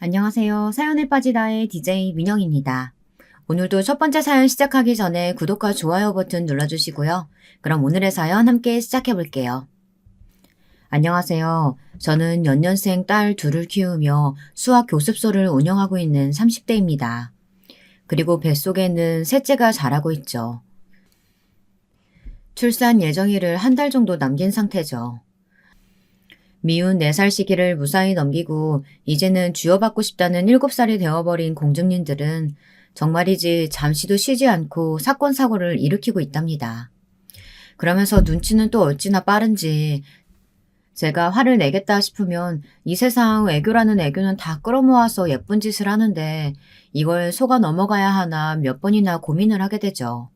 안녕하세요. 사연에 빠지다의 DJ 민영입니다. 오늘도 첫 번째 사연 시작하기 전에 구독과 좋아요 버튼 눌러주시고요. 그럼 오늘의 사연 함께 시작해 볼게요. 안녕하세요. 저는 연년생 딸 둘을 키우며 수학 교습소를 운영하고 있는 30대입니다. 그리고 뱃속에는 셋째가 자라고 있죠. 출산 예정일을 한 달 정도 남긴 상태죠. 미운 4살 시기를 무사히 넘기고 이제는 쥐어받고 싶다는 7살이 되어버린 공주님들은 정말이지 잠시도 쉬지 않고 사건 사고를 일으키고 있답니다. 그러면서 눈치는 또 어찌나 빠른지 제가 화를 내겠다 싶으면 이 세상 애교라는 애교는 다 끌어모아서 예쁜 짓을 하는데 이걸 속아 넘어가야 하나 몇 번이나 고민을 하게 되죠.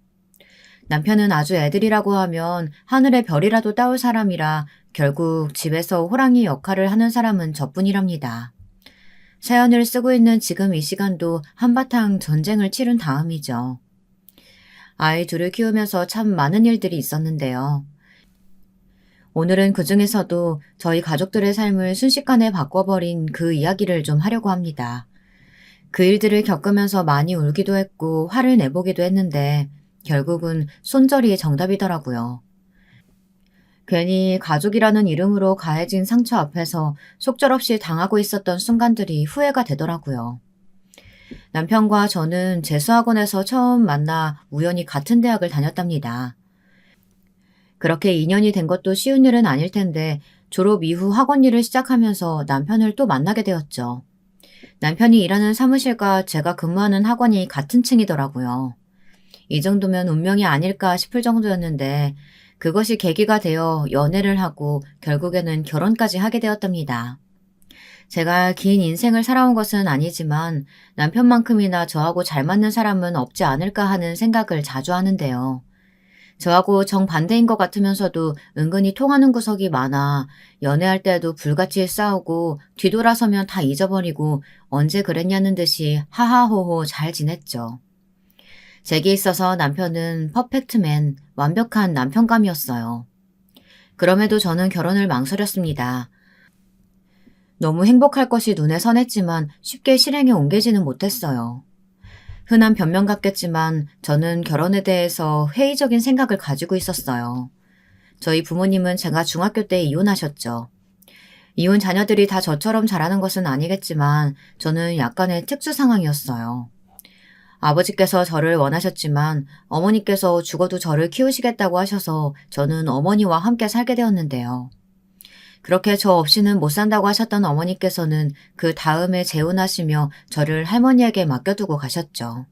남편은 아주 애들이라고 하면 하늘의 별이라도 따올 사람이라 결국 집에서 호랑이 역할을 하는 사람은 저뿐이랍니다. 사연을 쓰고 있는 지금 이 시간도 한바탕 전쟁을 치른 다음이죠. 아이 둘을 키우면서 참 많은 일들이 있었는데요. 오늘은 그 중에서도 저희 가족들의 삶을 순식간에 바꿔버린 그 이야기를 좀 하려고 합니다. 그 일들을 겪으면서 많이 울기도 했고 화를 내보기도 했는데 결국은 손절이 정답이더라고요. 괜히 가족이라는 이름으로 가해진 상처 앞에서 속절없이 당하고 있었던 순간들이 후회가 되더라고요. 남편과 저는 재수학원에서 처음 만나 우연히 같은 대학을 다녔답니다. 그렇게 인연이 된 것도 쉬운 일은 아닐 텐데 졸업 이후 학원 일을 시작하면서 남편을 또 만나게 되었죠. 남편이 일하는 사무실과 제가 근무하는 학원이 같은 층이더라고요. 이 정도면 운명이 아닐까 싶을 정도였는데 그것이 계기가 되어 연애를 하고 결국에는 결혼까지 하게 되었답니다. 제가 긴 인생을 살아온 것은 아니지만 남편만큼이나 저하고 잘 맞는 사람은 없지 않을까 하는 생각을 자주 하는데요. 저하고 정반대인 것 같으면서도 은근히 통하는 구석이 많아 연애할 때도 불같이 싸우고 뒤돌아서면 다 잊어버리고 언제 그랬냐는 듯이 하하호호 잘 지냈죠. 제게 있어서 남편은 퍼펙트맨, 완벽한 남편감이었어요. 그럼에도 저는 결혼을 망설였습니다. 너무 행복할 것이 눈에 선했지만 쉽게 실행에 옮기지는 못했어요. 흔한 변명 같겠지만 저는 결혼에 대해서 회의적인 생각을 가지고 있었어요. 저희 부모님은 제가 중학교 때 이혼하셨죠. 이혼 자녀들이 다 저처럼 자라는 것은 아니겠지만 저는 약간의 특수 상황이었어요. 아버지께서 저를 원하셨지만 어머니께서 죽어도 저를 키우시겠다고 하셔서 저는 어머니와 함께 살게 되었는데요. 그렇게 저 없이는 못 산다고 하셨던 어머니께서는 그 다음에 재혼하시며 저를 할머니에게 맡겨두고 가셨죠.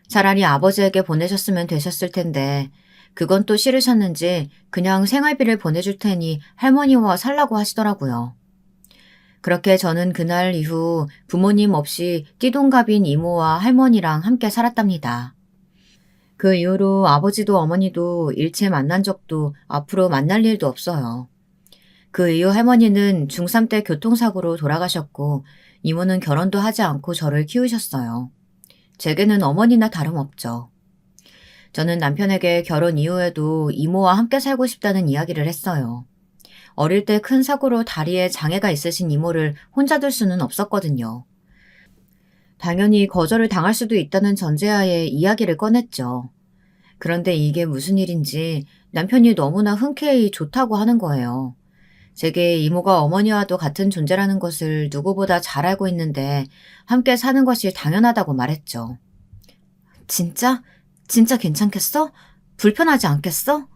차라리 아버지에게 보내셨으면 되셨을 텐데 그건 또 싫으셨는지 그냥 생활비를 보내줄 테니 할머니와 살라고 하시더라고요. 그렇게 저는 그날 이후 부모님 없이 띠동갑인 이모와 할머니랑 함께 살았답니다. 그 이후로 아버지도 어머니도 일체 만난 적도 앞으로 만날 일도 없어요. 그 이후 할머니는 중3 때 교통사고로 돌아가셨고 이모는 결혼도 하지 않고 저를 키우셨어요. 제게는 어머니나 다름없죠. 저는 남편에게 결혼 이후에도 이모와 함께 살고 싶다는 이야기를 했어요. 어릴 때 큰 사고로 다리에 장애가 있으신 이모를 혼자 둘 수는 없었거든요. 당연히 거절을 당할 수도 있다는 전제하에 이야기를 꺼냈죠. 그런데 이게 무슨 일인지 남편이 너무나 흔쾌히 좋다고 하는 거예요. 제게 이모가 어머니와도 같은 존재라는 것을 누구보다 잘 알고 있는데 함께 사는 것이 당연하다고 말했죠. 진짜? 진짜 괜찮겠어? 불편하지 않겠어?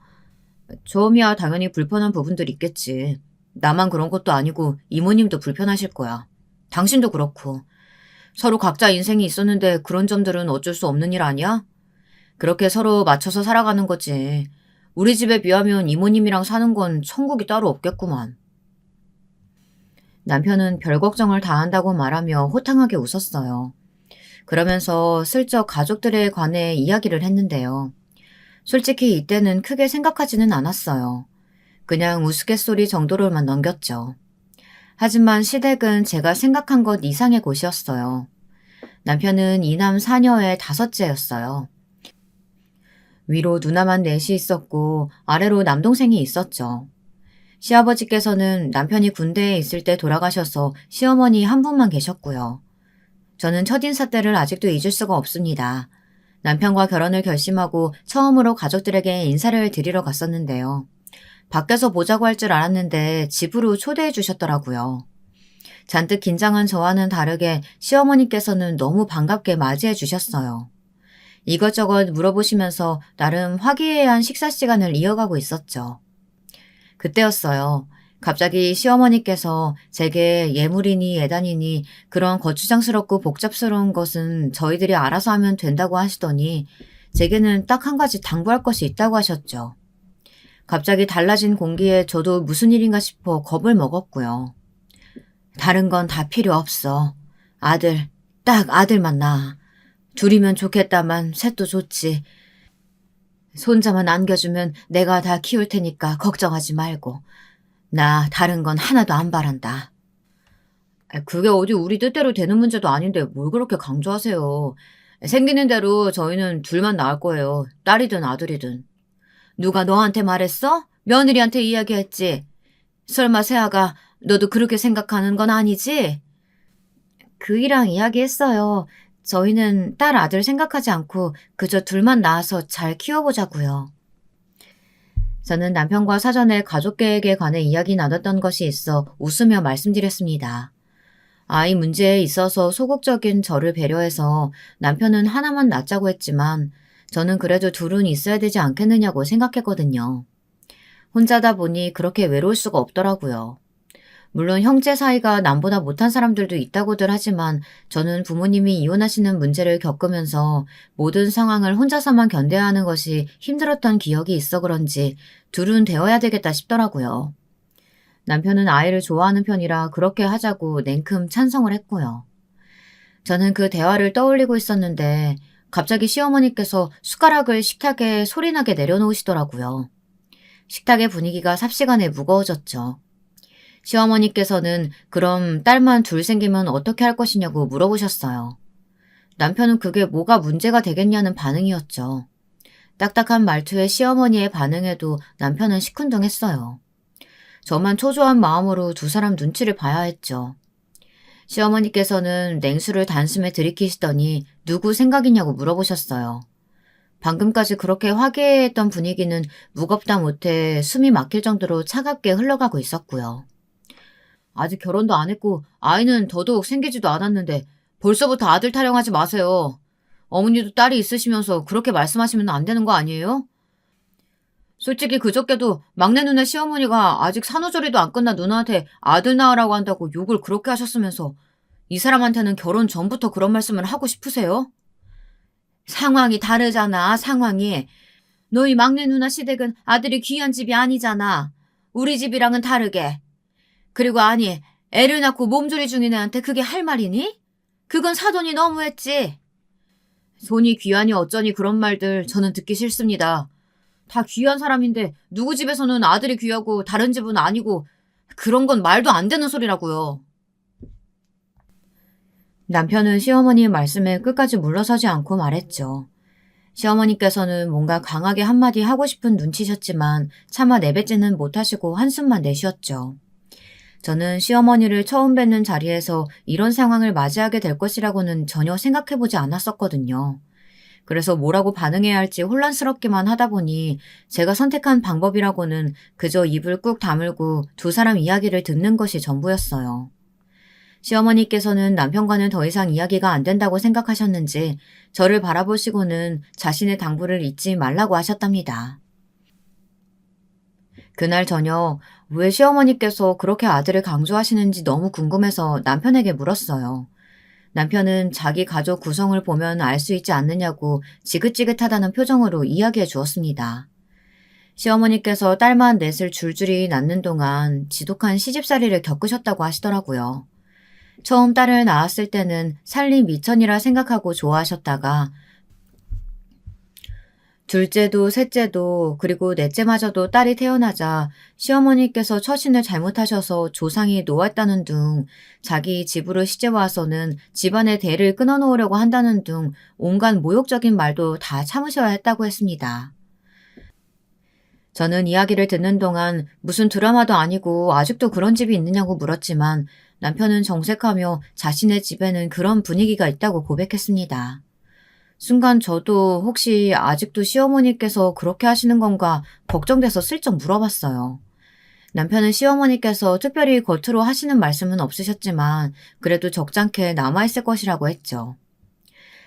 처음이야 당연히 불편한 부분들 있겠지. 나만 그런 것도 아니고 이모님도 불편하실 거야. 당신도 그렇고. 서로 각자 인생이 있었는데 그런 점들은 어쩔 수 없는 일 아니야? 그렇게 서로 맞춰서 살아가는 거지. 우리 집에 비하면 이모님이랑 사는 건 천국이 따로 없겠구만. 남편은 별 걱정을 다 한다고 말하며 호탕하게 웃었어요. 그러면서 슬쩍 가족들에 관해 이야기를 했는데요. 솔직히 이때는 크게 생각하지는 않았어요. 그냥 우스갯소리 정도로만 넘겼죠. 하지만 시댁은 제가 생각한 것 이상의 곳이었어요. 남편은 이남 사녀의 다섯째였어요. 위로 누나만 넷이 있었고 아래로 남동생이 있었죠. 시아버지께서는 남편이 군대에 있을 때 돌아가셔서 시어머니 한 분만 계셨고요. 저는 첫인사 때를 아직도 잊을 수가 없습니다. 남편과 결혼을 결심하고 처음으로 가족들에게 인사를 드리러 갔었는데요. 밖에서 보자고 할 줄 알았는데 집으로 초대해 주셨더라고요. 잔뜩 긴장한 저와는 다르게 시어머니께서는 너무 반갑게 맞이해 주셨어요. 이것저것 물어보시면서 나름 화기애애한 식사 시간을 이어가고 있었죠. 그때였어요. 갑자기 시어머니께서 제게 예물이니 예단이니 그런 거추장스럽고 복잡스러운 것은 저희들이 알아서 하면 된다고 하시더니 제게는 딱 한 가지 당부할 것이 있다고 하셨죠. 갑자기 달라진 공기에 저도 무슨 일인가 싶어 겁을 먹었고요. 다른 건 다 필요 없어. 아들, 딱 아들만 낳아. 둘이면 좋겠다만 셋도 좋지. 손자만 안겨주면 내가 다 키울 테니까 걱정하지 말고. 나 다른 건 하나도 안 바란다. 그게 어디 우리 뜻대로 되는 문제도 아닌데 뭘 그렇게 강조하세요. 생기는 대로 저희는 둘만 낳을 거예요. 딸이든 아들이든. 누가 너한테 말했어? 며느리한테 이야기했지. 설마 세아가 너도 그렇게 생각하는 건 아니지? 그이랑 이야기했어요. 저희는 딸 아들 생각하지 않고 그저 둘만 낳아서 잘 키워보자고요. 저는 남편과 사전에 가족 계획에 관해 이야기 나눴던 것이 있어 웃으며 말씀드렸습니다. 아이 문제에 있어서 소극적인 저를 배려해서 남편은 하나만 낳자고 했지만 저는 그래도 둘은 있어야 되지 않겠느냐고 생각했거든요. 혼자다 보니 그렇게 외로울 수가 없더라고요. 물론 형제 사이가 남보다 못한 사람들도 있다고들 하지만 저는 부모님이 이혼하시는 문제를 겪으면서 모든 상황을 혼자서만 견뎌야 하는 것이 힘들었던 기억이 있어 그런지 둘은 되어야 되겠다 싶더라고요. 남편은 아이를 좋아하는 편이라 그렇게 하자고 냉큼 찬성을 했고요. 저는 그 대화를 떠올리고 있었는데 갑자기 시어머니께서 숟가락을 식탁에 소리나게 내려놓으시더라고요. 식탁의 분위기가 삽시간에 무거워졌죠. 시어머니께서는 그럼 딸만 둘 생기면 어떻게 할 것이냐고 물어보셨어요. 남편은 그게 뭐가 문제가 되겠냐는 반응이었죠. 딱딱한 말투에 시어머니의 반응에도 남편은 시큰둥했어요. 저만 초조한 마음으로 두 사람 눈치를 봐야 했죠. 시어머니께서는 냉수를 단숨에 들이키시더니 누구 생각이냐고 물어보셨어요. 방금까지 그렇게 화기애애했던 분위기는 무겁다 못해 숨이 막힐 정도로 차갑게 흘러가고 있었고요. 아직 결혼도 안 했고 아이는 더더욱 생기지도 않았는데 벌써부터 아들 타령하지 마세요. 어머니도 딸이 있으시면서 그렇게 말씀하시면 안 되는 거 아니에요? 솔직히 그저께도 막내 누나 시어머니가 아직 산후조리도 안 끝난 누나한테 아들 낳으라고 한다고 욕을 그렇게 하셨으면서 이 사람한테는 결혼 전부터 그런 말씀을 하고 싶으세요? 상황이 다르잖아, 상황이. 너희 막내 누나 시댁은 아들이 귀한 집이 아니잖아. 우리 집이랑은 다르게. 그리고 아니, 애를 낳고 몸조리 중인 애한테 그게 할 말이니? 그건 사돈이 너무했지. 손이 귀하니 어쩌니 그런 말들 저는 듣기 싫습니다. 다 귀한 사람인데 누구 집에서는 아들이 귀하고 다른 집은 아니고 그런 건 말도 안 되는 소리라고요. 남편은 시어머니의 말씀에 끝까지 물러서지 않고 말했죠. 시어머니께서는 뭔가 강하게 한마디 하고 싶은 눈치셨지만 차마 내뱉지는 못하시고 한숨만 내쉬었죠. 저는 시어머니를 처음 뵙는 자리에서 이런 상황을 맞이하게 될 것이라고는 전혀 생각해보지 않았었거든요. 그래서 뭐라고 반응해야 할지 혼란스럽기만 하다 보니 제가 선택한 방법이라고는 그저 입을 꾹 다물고 두 사람 이야기를 듣는 것이 전부였어요. 시어머니께서는 남편과는 더 이상 이야기가 안 된다고 생각하셨는지 저를 바라보시고는 자신의 당부를 잊지 말라고 하셨답니다. 그날 저녁 왜 시어머니께서 그렇게 아들을 강조하시는지 너무 궁금해서 남편에게 물었어요. 남편은 자기 가족 구성을 보면 알 수 있지 않느냐고 지긋지긋하다는 표정으로 이야기해 주었습니다. 시어머니께서 딸만 넷을 줄줄이 낳는 동안 지독한 시집살이를 겪으셨다고 하시더라고요. 처음 딸을 낳았을 때는 살림 미천이라 생각하고 좋아하셨다가 둘째도 셋째도 그리고 넷째마저도 딸이 태어나자 시어머니께서 처신을 잘못하셔서 조상이 노았다는 둥 자기 집으로 시집와서는 집안의 대를 끊어놓으려고 한다는 둥 온갖 모욕적인 말도 다 참으셔야 했다고 했습니다. 저는 이야기를 듣는 동안 무슨 드라마도 아니고 아직도 그런 집이 있느냐고 물었지만 남편은 정색하며 자신의 집에는 그런 분위기가 있다고 고백했습니다. 순간 저도 혹시 아직도 시어머니께서 그렇게 하시는 건가 걱정돼서 슬쩍 물어봤어요. 남편은 시어머니께서 특별히 겉으로 하시는 말씀은 없으셨지만 그래도 적잖게 남아있을 것이라고 했죠.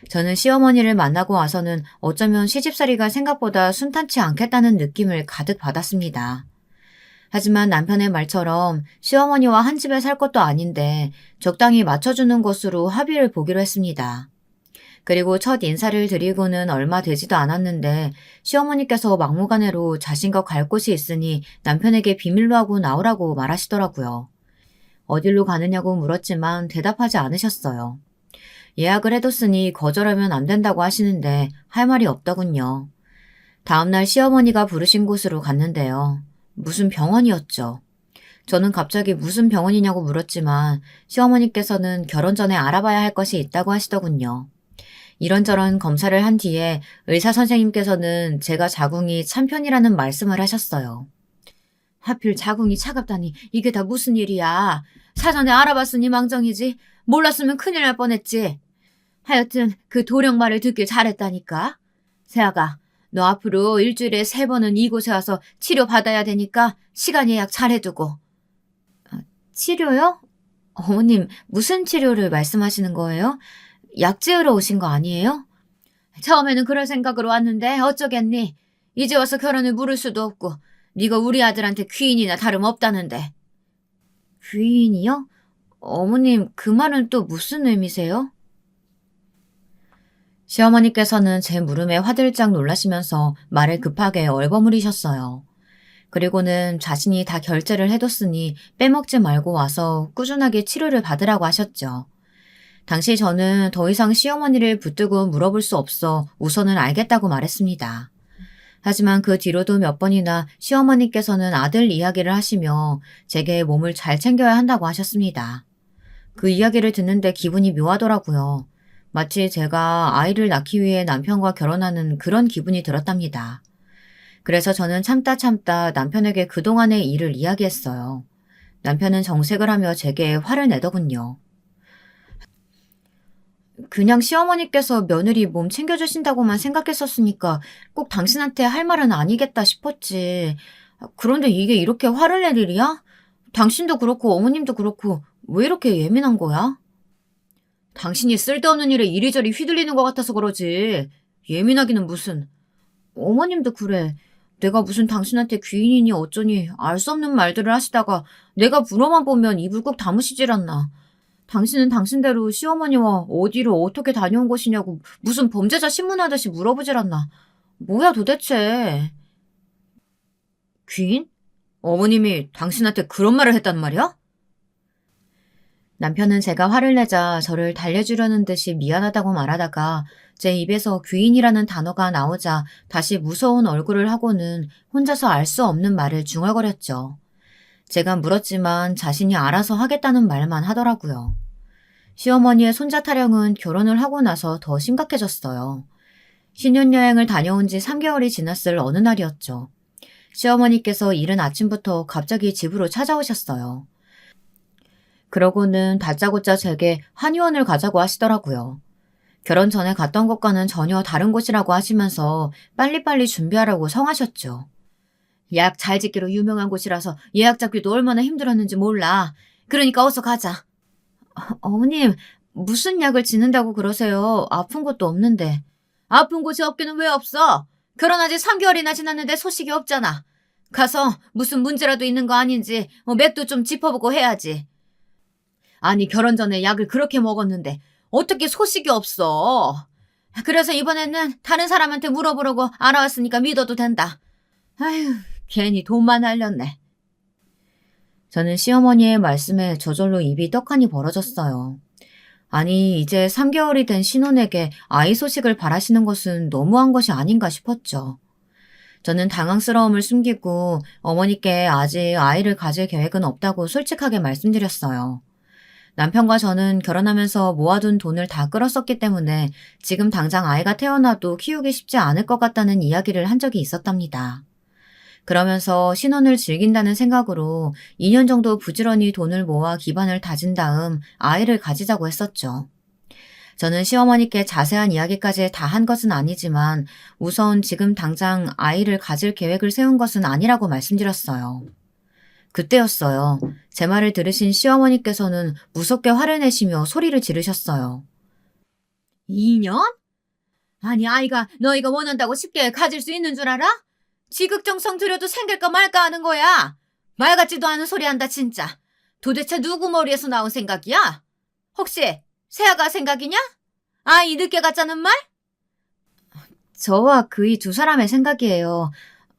저는 시어머니를 만나고 와서는 어쩌면 시집살이가 생각보다 순탄치 않겠다는 느낌을 가득 받았습니다. 하지만 남편의 말처럼 시어머니와 한 집에 살 것도 아닌데 적당히 맞춰주는 것으로 합의를 보기로 했습니다. 그리고 첫 인사를 드리고는 얼마 되지도 않았는데 시어머니께서 막무가내로 자신과 갈 곳이 있으니 남편에게 비밀로 하고 나오라고 말하시더라고요. 어딜로 가느냐고 물었지만 대답하지 않으셨어요. 예약을 해뒀으니 거절하면 안 된다고 하시는데 할 말이 없더군요. 다음날 시어머니가 부르신 곳으로 갔는데요. 무슨 병원이었죠. 저는 갑자기 무슨 병원이냐고 물었지만 시어머니께서는 결혼 전에 알아봐야 할 것이 있다고 하시더군요. 이런저런 검사를 한 뒤에 의사 선생님께서는 제가 자궁이 참편이라는 말씀을 하셨어요. 하필 자궁이 차갑다니 이게 다 무슨 일이야. 사전에 알아봤으니 망정이지. 몰랐으면 큰일 날 뻔했지. 하여튼 그 도령 말을 듣길 잘했다니까. 세아가 너 앞으로 일주일에 3번은 이곳에 와서 치료받아야 되니까 시간 예약 잘해두고. 치료요? 어머님 무슨 치료를 말씀하시는 거예요? 약 지으러 오신 거 아니에요? 처음에는 그럴 생각으로 왔는데 어쩌겠니. 이제 와서 결혼을 물을 수도 없고 네가 우리 아들한테 귀인이나 다름없다는데. 귀인이요? 어머님 그 말은 또 무슨 의미세요? 시어머니께서는 제 물음에 화들짝 놀라시면서 말을 급하게 얼버무리셨어요. 그리고는 자신이 다 결제를 해뒀으니 빼먹지 말고 와서 꾸준하게 치료를 받으라고 하셨죠. 당시 저는 더 이상 시어머니를 붙들고 물어볼 수 없어 우선은 알겠다고 말했습니다. 하지만 그 뒤로도 몇 번이나 시어머니께서는 아들 이야기를 하시며 제게 몸을 잘 챙겨야 한다고 하셨습니다. 그 이야기를 듣는데 기분이 묘하더라고요. 마치 제가 아이를 낳기 위해 남편과 결혼하는 그런 기분이 들었답니다. 그래서 저는 참다 남편에게 그동안의 일을 이야기했어요. 남편은 정색을 하며 제게 화를 내더군요. 그냥 시어머니께서 며느리 몸 챙겨주신다고만 생각했었으니까 꼭 당신한테 할 말은 아니겠다 싶었지. 그런데 이게 이렇게 화를 낼 일이야? 당신도 그렇고 어머님도 그렇고 왜 이렇게 예민한 거야? 당신이 쓸데없는 일에 이리저리 휘둘리는 것 같아서 그러지. 예민하기는 무슨. 어머님도 그래. 내가 무슨 당신한테 귀인이니 어쩌니 알 수 없는 말들을 하시다가 내가 물어만 보면 입을 꾹 다무시질 않나. 당신은 당신대로 시어머니와 어디로 어떻게 다녀온 것이냐고 무슨 범죄자 신문하듯이 물어보질 않나. 뭐야 도대체. 귀인? 어머님이 당신한테 그런 말을 했단 말이야? 남편은 제가 화를 내자 저를 달래주려는 듯이 미안하다고 말하다가 제 입에서 귀인이라는 단어가 나오자 다시 무서운 얼굴을 하고는 혼자서 알 수 없는 말을 중얼거렸죠. 제가 물었지만 자신이 알아서 하겠다는 말만 하더라고요. 시어머니의 손자 타령은 결혼을 하고 나서 더 심각해졌어요. 신혼여행을 다녀온 지 3개월이 지났을 어느 날이었죠. 시어머니께서 이른 아침부터 갑자기 집으로 찾아오셨어요. 그러고는 다짜고짜 제게 한의원을 가자고 하시더라고요. 결혼 전에 갔던 곳과는 전혀 다른 곳이라고 하시면서 빨리빨리 준비하라고 성하셨죠. 약 잘 짓기로 유명한 곳이라서 예약 잡기도 얼마나 힘들었는지 몰라. 그러니까 어서 가자. 어머님, 무슨 약을 짓는다고 그러세요? 아픈 것도 없는데. 아픈 곳이 없기는 왜 없어? 결혼한 지 3개월이나 지났는데 소식이 없잖아. 가서 무슨 문제라도 있는 거 아닌지 맥도 좀 짚어보고 해야지. 아니 결혼 전에 약을 그렇게 먹었는데 어떻게 소식이 없어. 그래서 이번에는 다른 사람한테 물어보려고 알아왔으니까 믿어도 된다. 아휴, 괜히 돈만 날렸네. 저는 시어머니의 말씀에 저절로 입이 떡하니 벌어졌어요. 아니 이제 3개월이 된 신혼에게 아이 소식을 바라시는 것은 너무한 것이 아닌가 싶었죠. 저는 당황스러움을 숨기고 어머니께 아직 아이를 가질 계획은 없다고 솔직하게 말씀드렸어요. 남편과 저는 결혼하면서 모아둔 돈을 다 끌었었기 때문에 지금 당장 아이가 태어나도 키우기 쉽지 않을 것 같다는 이야기를 한 적이 있었답니다. 그러면서 신혼을 즐긴다는 생각으로 2년 정도 부지런히 돈을 모아 기반을 다진 다음 아이를 가지자고 했었죠. 저는 시어머니께 자세한 이야기까지 다 한 것은 아니지만 우선 지금 당장 아이를 가질 계획을 세운 것은 아니라고 말씀드렸어요. 그때였어요. 제 말을 들으신 시어머니께서는 무섭게 화를 내시며 소리를 지르셨어요. 2년? 아니, 아이가 너희가 원한다고 쉽게 가질 수 있는 줄 알아? 지극정성 들여도 생길까 말까 하는 거야. 말 같지도 않은 소리 한다, 진짜. 도대체 누구 머리에서 나온 생각이야? 혹시 세아가 생각이냐? 아이 늦게 갖자는 말? 저와 그이 두 사람의 생각이에요.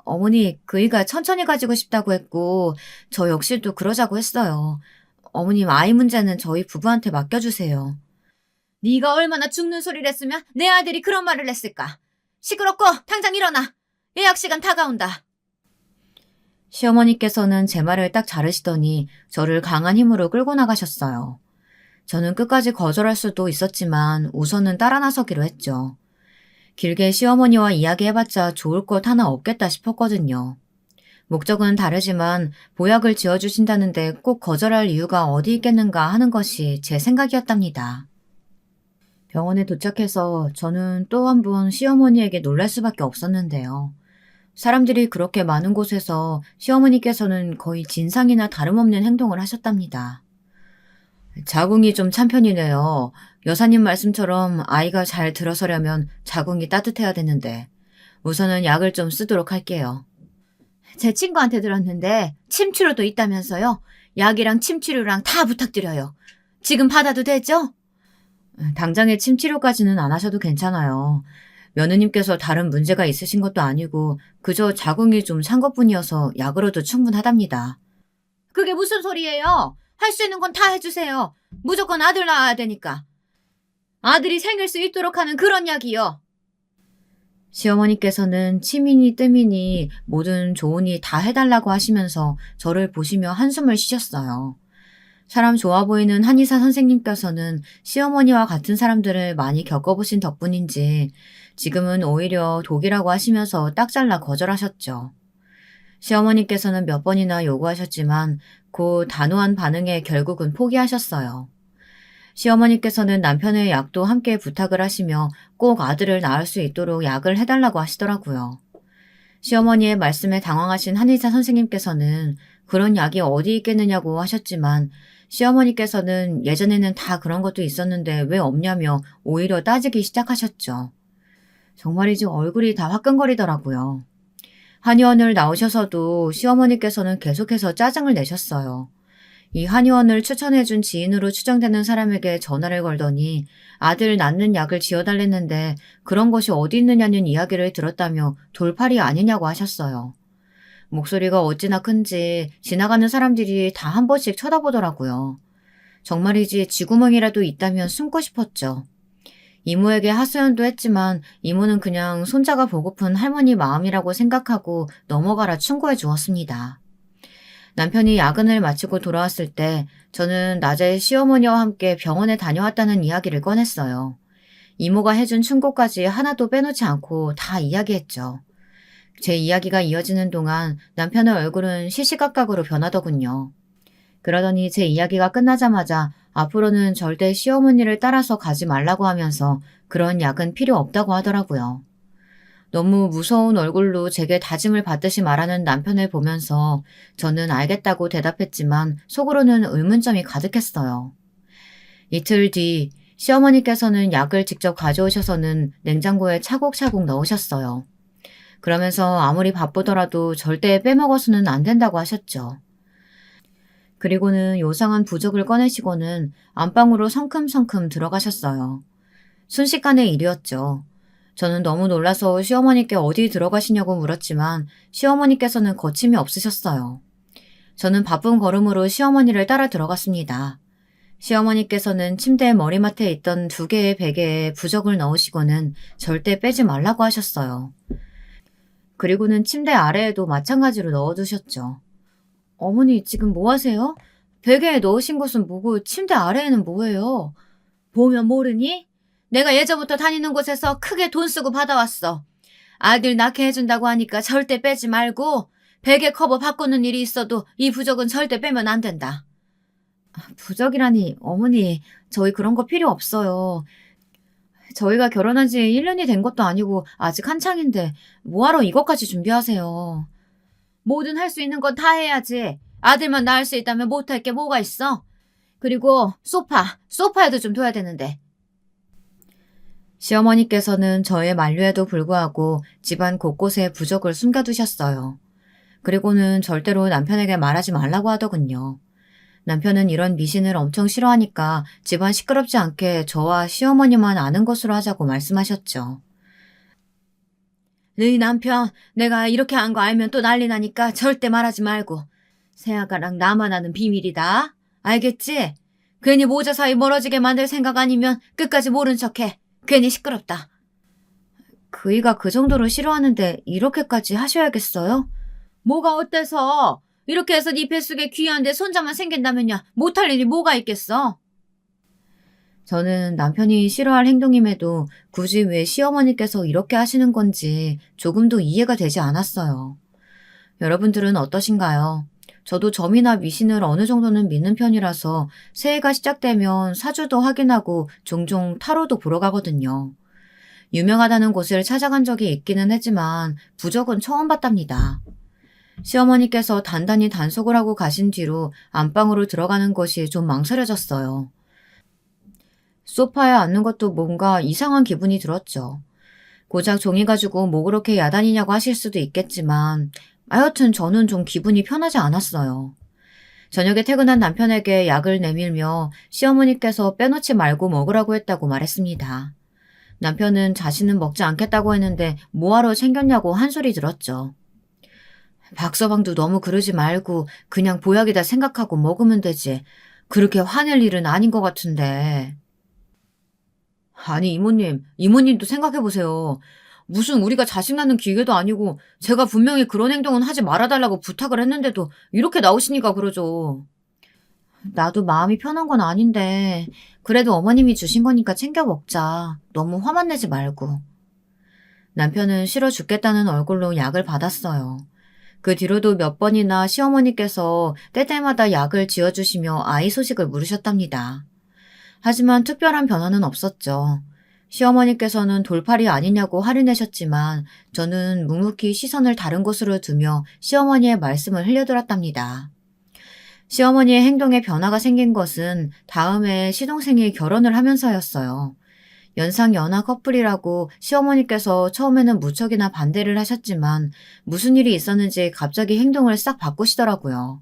어머니, 그이가 천천히 가지고 싶다고 했고 저 역시도 그러자고 했어요. 어머님, 아이 문제는 저희 부부한테 맡겨주세요. 네가 얼마나 죽는 소리를 했으면 내 아들이 그런 말을 했을까? 시끄럽고 당장 일어나. 예약 시간 다가온다. 시어머니께서는 제 말을 딱 자르시더니 저를 강한 힘으로 끌고 나가셨어요. 저는 끝까지 거절할 수도 있었지만 우선은 따라 나서기로 했죠. 길게 시어머니와 이야기해봤자 좋을 것 하나 없겠다 싶었거든요. 목적은 다르지만 보약을 지어주신다는데 꼭 거절할 이유가 어디 있겠는가 하는 것이 제 생각이었답니다. 병원에 도착해서 저는 또 한 번 시어머니에게 놀랄 수밖에 없었는데요. 사람들이 그렇게 많은 곳에서 시어머니께서는 거의 진상이나 다름없는 행동을 하셨답니다. 자궁이 좀 찬 편이네요. 여사님 말씀처럼 아이가 잘 들어서려면 자궁이 따뜻해야 되는데 우선은 약을 좀 쓰도록 할게요. 제 친구한테 들었는데 침치료도 있다면서요. 약이랑 침치료랑 다 부탁드려요. 지금 받아도 되죠? 당장에 침치료까지는 안 하셔도 괜찮아요. 며느님께서 다른 문제가 있으신 것도 아니고 그저 자궁이 좀 찬 것뿐이어서 약으로도 충분하답니다. 그게 무슨 소리예요? 할 수 있는 건 다 해주세요. 무조건 아들 낳아야 되니까. 아들이 생길 수 있도록 하는 그런 약이요. 시어머니께서는 치미니 뜨미니 모든 조언이 다 해달라고 하시면서 저를 보시며 한숨을 쉬셨어요. 사람 좋아 보이는 한의사 선생님께서는 시어머니와 같은 사람들을 많이 겪어보신 덕분인지 지금은 오히려 독이라고 하시면서 딱 잘라 거절하셨죠. 시어머니께서는 몇 번이나 요구하셨지만 그 단호한 반응에 결국은 포기하셨어요. 시어머니께서는 남편의 약도 함께 부탁을 하시며 꼭 아들을 낳을 수 있도록 약을 해달라고 하시더라고요. 시어머니의 말씀에 당황하신 한의사 선생님께서는 그런 약이 어디 있겠느냐고 하셨지만 시어머니께서는 예전에는 다 그런 것도 있었는데 왜 없냐며 오히려 따지기 시작하셨죠. 정말이지 얼굴이 다 화끈거리더라고요. 한의원을 나오셔서도 시어머니께서는 계속해서 짜증을 내셨어요. 이 한의원을 추천해준 지인으로 추정되는 사람에게 전화를 걸더니 아들 낳는 약을 지어달랬는데 그런 것이 어디 있느냐는 이야기를 들었다며 돌팔이 아니냐고 하셨어요. 목소리가 어찌나 큰지 지나가는 사람들이 다 한 번씩 쳐다보더라고요. 정말이지 쥐구멍이라도 있다면 숨고 싶었죠. 이모에게 하소연도 했지만 이모는 그냥 손자가 보고픈 할머니 마음이라고 생각하고 넘어가라 충고해 주었습니다. 남편이 야근을 마치고 돌아왔을 때 저는 낮에 시어머니와 함께 병원에 다녀왔다는 이야기를 꺼냈어요. 이모가 해준 충고까지 하나도 빼놓지 않고 다 이야기했죠. 제 이야기가 이어지는 동안 남편의 얼굴은 시시각각으로 변하더군요. 그러더니 제 이야기가 끝나자마자 앞으로는 절대 시어머니를 따라서 가지 말라고 하면서 그런 약은 필요 없다고 하더라고요. 너무 무서운 얼굴로 제게 다짐을 받듯이 말하는 남편을 보면서 저는 알겠다고 대답했지만 속으로는 의문점이 가득했어요. 이틀 뒤 시어머니께서는 약을 직접 가져오셔서는 냉장고에 차곡차곡 넣으셨어요. 그러면서 아무리 바쁘더라도 절대 빼먹어서는 안 된다고 하셨죠. 그리고는 요상한 부적을 꺼내시고는 안방으로 성큼성큼 들어가셨어요. 순식간의 일이었죠. 저는 너무 놀라서 시어머니께 어디 들어가시냐고 물었지만 시어머니께서는 거침이 없으셨어요. 저는 바쁜 걸음으로 시어머니를 따라 들어갔습니다. 시어머니께서는 침대 머리맡에 있던 2개의 베개에 부적을 넣으시고는 절대 빼지 말라고 하셨어요. 그리고는 침대 아래에도 마찬가지로 넣어두셨죠. 어머니, 지금 뭐 하세요? 베개에 넣으신 것은 뭐고 침대 아래에는 뭐예요? 보면 모르니? 내가 예전부터 다니는 곳에서 크게 돈 쓰고 받아왔어. 아들 낳게 해준다고 하니까 절대 빼지 말고 베개 커버 바꾸는 일이 있어도 이 부적은 절대 빼면 안 된다. 부적이라니, 어머니, 저희 그런 거 필요 없어요. 저희가 결혼한 지 1년이 된 것도 아니고 아직 한창인데 뭐하러 이것까지 준비하세요. 뭐든 할 수 있는 건 다 해야지. 아들만 낳을 수 있다면 못할 게 뭐가 있어? 그리고 소파에도 좀 둬야 되는데. 시어머니께서는 저의 만류에도 불구하고 집안 곳곳에 부적을 숨겨두셨어요. 그리고는 절대로 남편에게 말하지 말라고 하더군요. 남편은 이런 미신을 엄청 싫어하니까 집안 시끄럽지 않게 저와 시어머니만 아는 것으로 하자고 말씀하셨죠. 너희 남편 내가 이렇게 한 거 알면 또 난리 나니까 절대 말하지 말고. 새아가랑 나만 아는 비밀이다. 알겠지? 괜히 모자 사이 멀어지게 만들 생각 아니면 끝까지 모른 척해. 괜히 시끄럽다. 그이가 그 정도로 싫어하는데 이렇게까지 하셔야겠어요? 뭐가 어때서? 이렇게 해서 네 뱃속에 귀한데 손자만 생긴다면야 못할 일이 뭐가 있겠어? 저는 남편이 싫어할 행동임에도 굳이 왜 시어머니께서 이렇게 하시는 건지 조금도 이해가 되지 않았어요. 여러분들은 어떠신가요? 저도 점이나 미신을 어느 정도는 믿는 편이라서 새해가 시작되면 사주도 확인하고 종종 타로도 보러 가거든요. 유명하다는 곳을 찾아간 적이 있기는 했지만 부적은 처음 봤답니다. 시어머니께서 단단히 단속을 하고 가신 뒤로 안방으로 들어가는 것이 좀 망설여졌어요. 소파에 앉는 것도 뭔가 이상한 기분이 들었죠. 고작 종이 가지고 뭐 그렇게 야단이냐고 하실 수도 있겠지만 하여튼 저는 좀 기분이 편하지 않았어요. 저녁에 퇴근한 남편에게 약을 내밀며 시어머니께서 빼놓지 말고 먹으라고 했다고 말했습니다. 남편은 자신은 먹지 않겠다고 했는데 뭐하러 챙겼냐고 한 소리 들었죠. 박서방도 너무 그러지 말고 그냥 보약이다 생각하고 먹으면 되지. 그렇게 화낼 일은 아닌 것 같은데. 아니 이모님도 생각해보세요. 무슨 우리가 자식 낳는 기계도 아니고 제가 분명히 그런 행동은 하지 말아달라고 부탁을 했는데도 이렇게 나오시니까 그러죠. 나도 마음이 편한 건 아닌데 그래도 어머님이 주신 거니까 챙겨 먹자. 너무 화만 내지 말고. 남편은 싫어 죽겠다는 얼굴로 약을 받았어요. 그 뒤로도 몇 번이나 시어머니께서 때때마다 약을 지어주시며 아이 소식을 물으셨답니다. 하지만 특별한 변화는 없었죠. 시어머니께서는 돌팔이 아니냐고 화를 내셨지만 저는 묵묵히 시선을 다른 곳으로 두며 시어머니의 말씀을 흘려들었답니다. 시어머니의 행동에 변화가 생긴 것은 다음해 시동생이 결혼을 하면서였어요. 연상 연하 커플이라고 시어머니께서 처음에는 무척이나 반대를 하셨지만 무슨 일이 있었는지 갑자기 행동을 싹 바꾸시더라고요.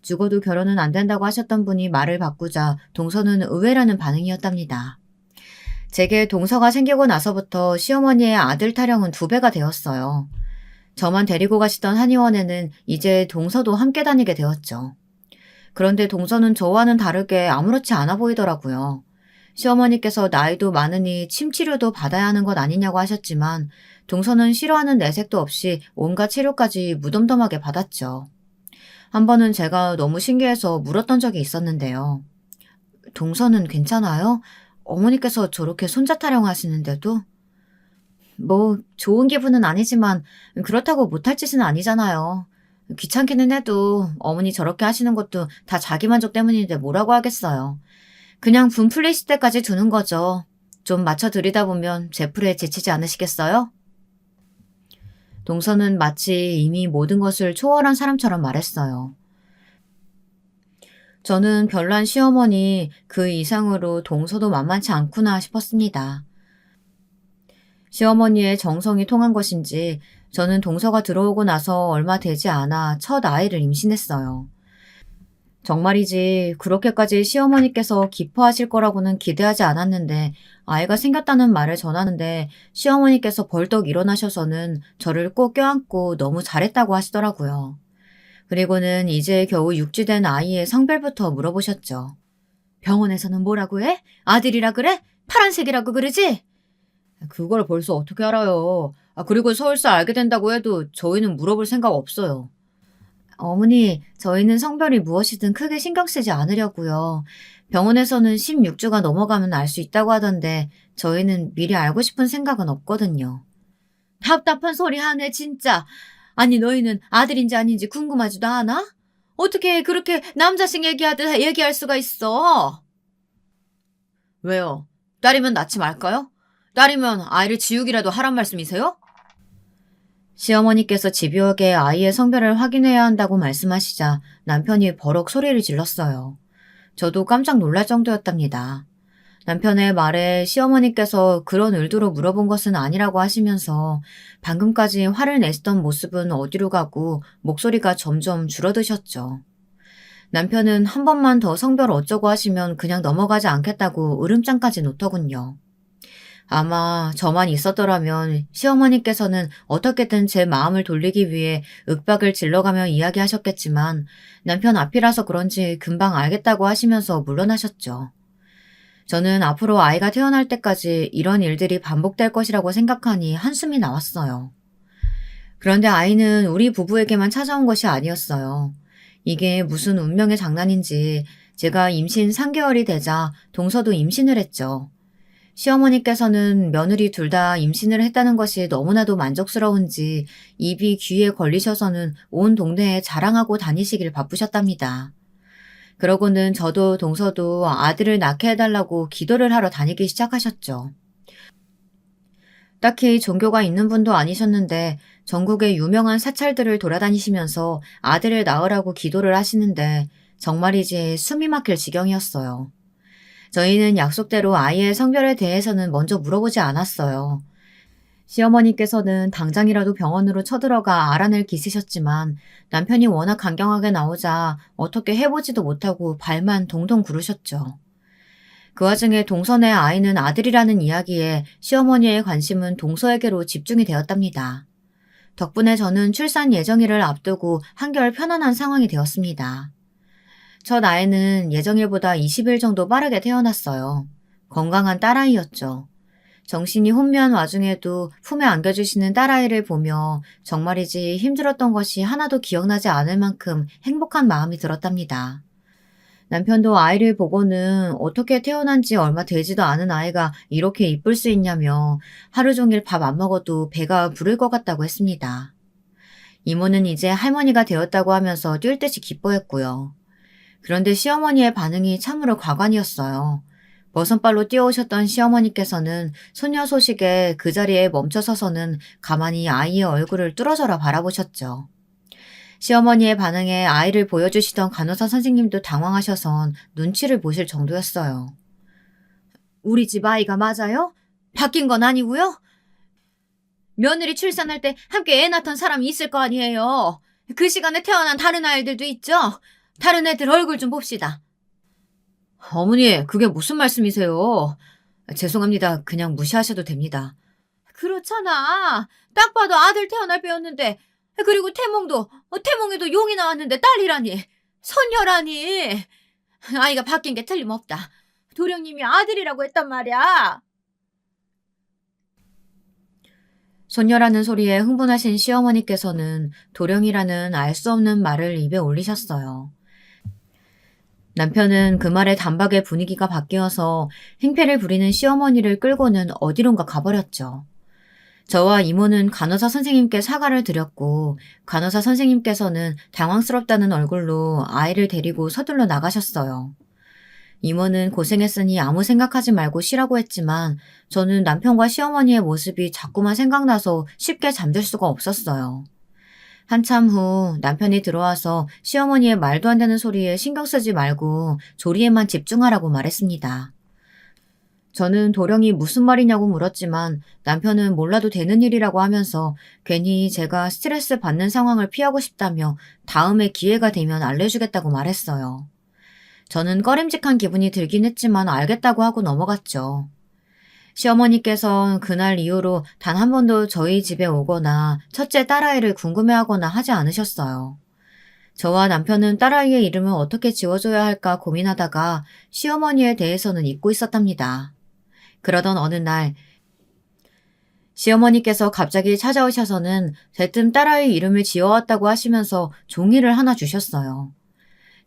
죽어도 결혼은 안 된다고 하셨던 분이 말을 바꾸자 동서는 의외라는 반응이었답니다. 제게 동서가 생기고 나서부터 시어머니의 아들 타령은 2배가 되었어요. 저만 데리고 가시던 한의원에는 이제 동서도 함께 다니게 되었죠. 그런데 동서는 저와는 다르게 아무렇지 않아 보이더라고요. 시어머니께서 나이도 많으니 침 치료도 받아야 하는 것 아니냐고 하셨지만 동서는 싫어하는 내색도 없이 온갖 치료까지 무덤덤하게 받았죠. 한 번은 제가 너무 신기해서 물었던 적이 있었는데요. 동서는 괜찮아요? 어머니께서 저렇게 손자 타령하시는데도? 뭐 좋은 기분은 아니지만 그렇다고 못할 짓은 아니잖아요. 귀찮기는 해도 어머니 저렇게 하시는 것도 다 자기 만족 때문인데 뭐라고 하겠어요. 그냥 분 풀리실 때까지 두는 거죠. 좀 맞춰드리다 보면 제 풀에 지치지 않으시겠어요? 동서는 마치 이미 모든 것을 초월한 사람처럼 말했어요. 저는 별난 시어머니 그 이상으로 동서도 만만치 않구나 싶었습니다. 시어머니의 정성이 통한 것인지 저는 동서가 들어오고 나서 얼마 되지 않아 첫 아이를 임신했어요. 정말이지 그렇게까지 시어머니께서 기뻐하실 거라고는 기대하지 않았는데 아이가 생겼다는 말을 전하는데 시어머니께서 벌떡 일어나셔서는 저를 꼭 껴안고 너무 잘했다고 하시더라고요. 그리고는 이제 겨우 육주된 아이의 성별부터 물어보셨죠. 병원에서는 뭐라고 해? 아들이라 그래? 파란색이라고 그러지? 그걸 벌써 어떻게 알아요? 그리고 설사 알게 된다고 해도 저희는 물어볼 생각 없어요. 어머니, 저희는 성별이 무엇이든 크게 신경 쓰지 않으려고요. 병원에서는 16주가 넘어가면 알 수 있다고 하던데 저희는 미리 알고 싶은 생각은 없거든요. 답답한 소리 하네, 진짜. 아니 너희는 아들인지 아닌지 궁금하지도 않아? 어떻게 그렇게 남자식 얘기하듯 얘기할 수가 있어? 왜요? 딸이면 낳지 말까요? 딸이면 아이를 지우기라도 하란 말씀이세요? 시어머니께서 집요하게 아이의 성별을 확인해야 한다고 말씀하시자 남편이 버럭 소리를 질렀어요. 저도 깜짝 놀랄 정도였답니다. 남편의 말에 시어머니께서 그런 의도로 물어본 것은 아니라고 하시면서 방금까지 화를 내시던 모습은 어디로 가고 목소리가 점점 줄어드셨죠. 남편은 한 번만 더 성별 어쩌고 하시면 그냥 넘어가지 않겠다고 으름장까지 놓더군요. 아마 저만 있었더라면 시어머니께서는 어떻게든 제 마음을 돌리기 위해 윽박을 질러가며 이야기하셨겠지만 남편 앞이라서 그런지 금방 알겠다고 하시면서 물러나셨죠. 저는 앞으로 아이가 태어날 때까지 이런 일들이 반복될 것이라고 생각하니 한숨이 나왔어요. 그런데 아이는 우리 부부에게만 찾아온 것이 아니었어요. 이게 무슨 운명의 장난인지 제가 임신 3개월이 되자 동서도 임신을 했죠. 시어머니께서는 며느리 둘 다 임신을 했다는 것이 너무나도 만족스러운지 입이 귀에 걸리셔서는 온 동네에 자랑하고 다니시길 바쁘셨답니다. 그러고는 저도 동서도 아들을 낳게 해달라고 기도를 하러 다니기 시작하셨죠. 딱히 종교가 있는 분도 아니셨는데 전국의 유명한 사찰들을 돌아다니시면서 아들을 낳으라고 기도를 하시는데 정말이지 숨이 막힐 지경이었어요. 저희는 약속대로 아이의 성별에 대해서는 먼저 물어보지 않았어요. 시어머니께서는 당장이라도 병원으로 쳐들어가 알아낼 기세셨지만 남편이 워낙 강경하게 나오자 어떻게 해보지도 못하고 발만 동동 구르셨죠. 그 와중에 동서의 아이는 아들이라는 이야기에 시어머니의 관심은 동서에게로 집중이 되었답니다. 덕분에 저는 출산 예정일을 앞두고 한결 편안한 상황이 되었습니다. 첫 아이는 예정일보다 20일 정도 빠르게 태어났어요. 건강한 딸아이였죠. 정신이 혼미한 와중에도 품에 안겨주시는 딸아이를 보며 정말이지 힘들었던 것이 하나도 기억나지 않을 만큼 행복한 마음이 들었답니다. 남편도 아이를 보고는 어떻게 태어난 지 얼마 되지도 않은 아이가 이렇게 이쁠 수 있냐며 하루 종일 밥 안 먹어도 배가 부를 것 같다고 했습니다. 이모는 이제 할머니가 되었다고 하면서 뛸 듯이 기뻐했고요. 그런데 시어머니의 반응이 참으로 과관이었어요. 버선발로 뛰어오셨던 시어머니께서는 소녀 소식에 그 자리에 멈춰서서는 가만히 아이의 얼굴을 뚫어져라 바라보셨죠. 시어머니의 반응에 아이를 보여주시던 간호사 선생님도 당황하셔선 눈치를 보실 정도였어요. 우리 집 아이가 맞아요? 바뀐 건 아니고요? 며느리 출산할 때 함께 애 낳던 사람이 있을 거 아니에요. 그 시간에 태어난 다른 아이들도 있죠? 다른 애들 얼굴 좀 봅시다. 어머니, 그게 무슨 말씀이세요? 죄송합니다. 그냥 무시하셔도 됩니다. 그렇잖아. 딱 봐도 아들 태어날 배였는데 그리고 태몽에도 용이 나왔는데 딸이라니. 손녀라니. 아이가 바뀐 게 틀림없다. 도령님이 아들이라고 했단 말이야. 손녀라는 소리에 흥분하신 시어머니께서는 도령이라는 알 수 없는 말을 입에 올리셨어요. 남편은 그 말에 단박에 분위기가 바뀌어서 행패를 부리는 시어머니를 끌고는 어디론가 가버렸죠. 저와 이모는 간호사 선생님께 사과를 드렸고 간호사 선생님께서는 당황스럽다는 얼굴로 아이를 데리고 서둘러 나가셨어요. 이모는 고생했으니 아무 생각하지 말고 쉬라고 했지만 저는 남편과 시어머니의 모습이 자꾸만 생각나서 쉽게 잠들 수가 없었어요. 한참 후 남편이 들어와서 시어머니의 말도 안 되는 소리에 신경 쓰지 말고 조리에만 집중하라고 말했습니다. 저는 도령이 무슨 말이냐고 물었지만 남편은 몰라도 되는 일이라고 하면서 괜히 제가 스트레스 받는 상황을 피하고 싶다며 다음에 기회가 되면 알려주겠다고 말했어요. 저는 꺼림직한 기분이 들긴 했지만 알겠다고 하고 넘어갔죠. 시어머니께서 그날 이후로 단 한 번도 저희 집에 오거나 첫째 딸아이를 궁금해하거나 하지 않으셨어요. 저와 남편은 딸아이의 이름을 어떻게 지어줘야 할까 고민하다가 시어머니에 대해서는 잊고 있었답니다. 그러던 어느 날 시어머니께서 갑자기 찾아오셔서는 대뜸 딸아이 이름을 지어왔다고 하시면서 종이를 하나 주셨어요.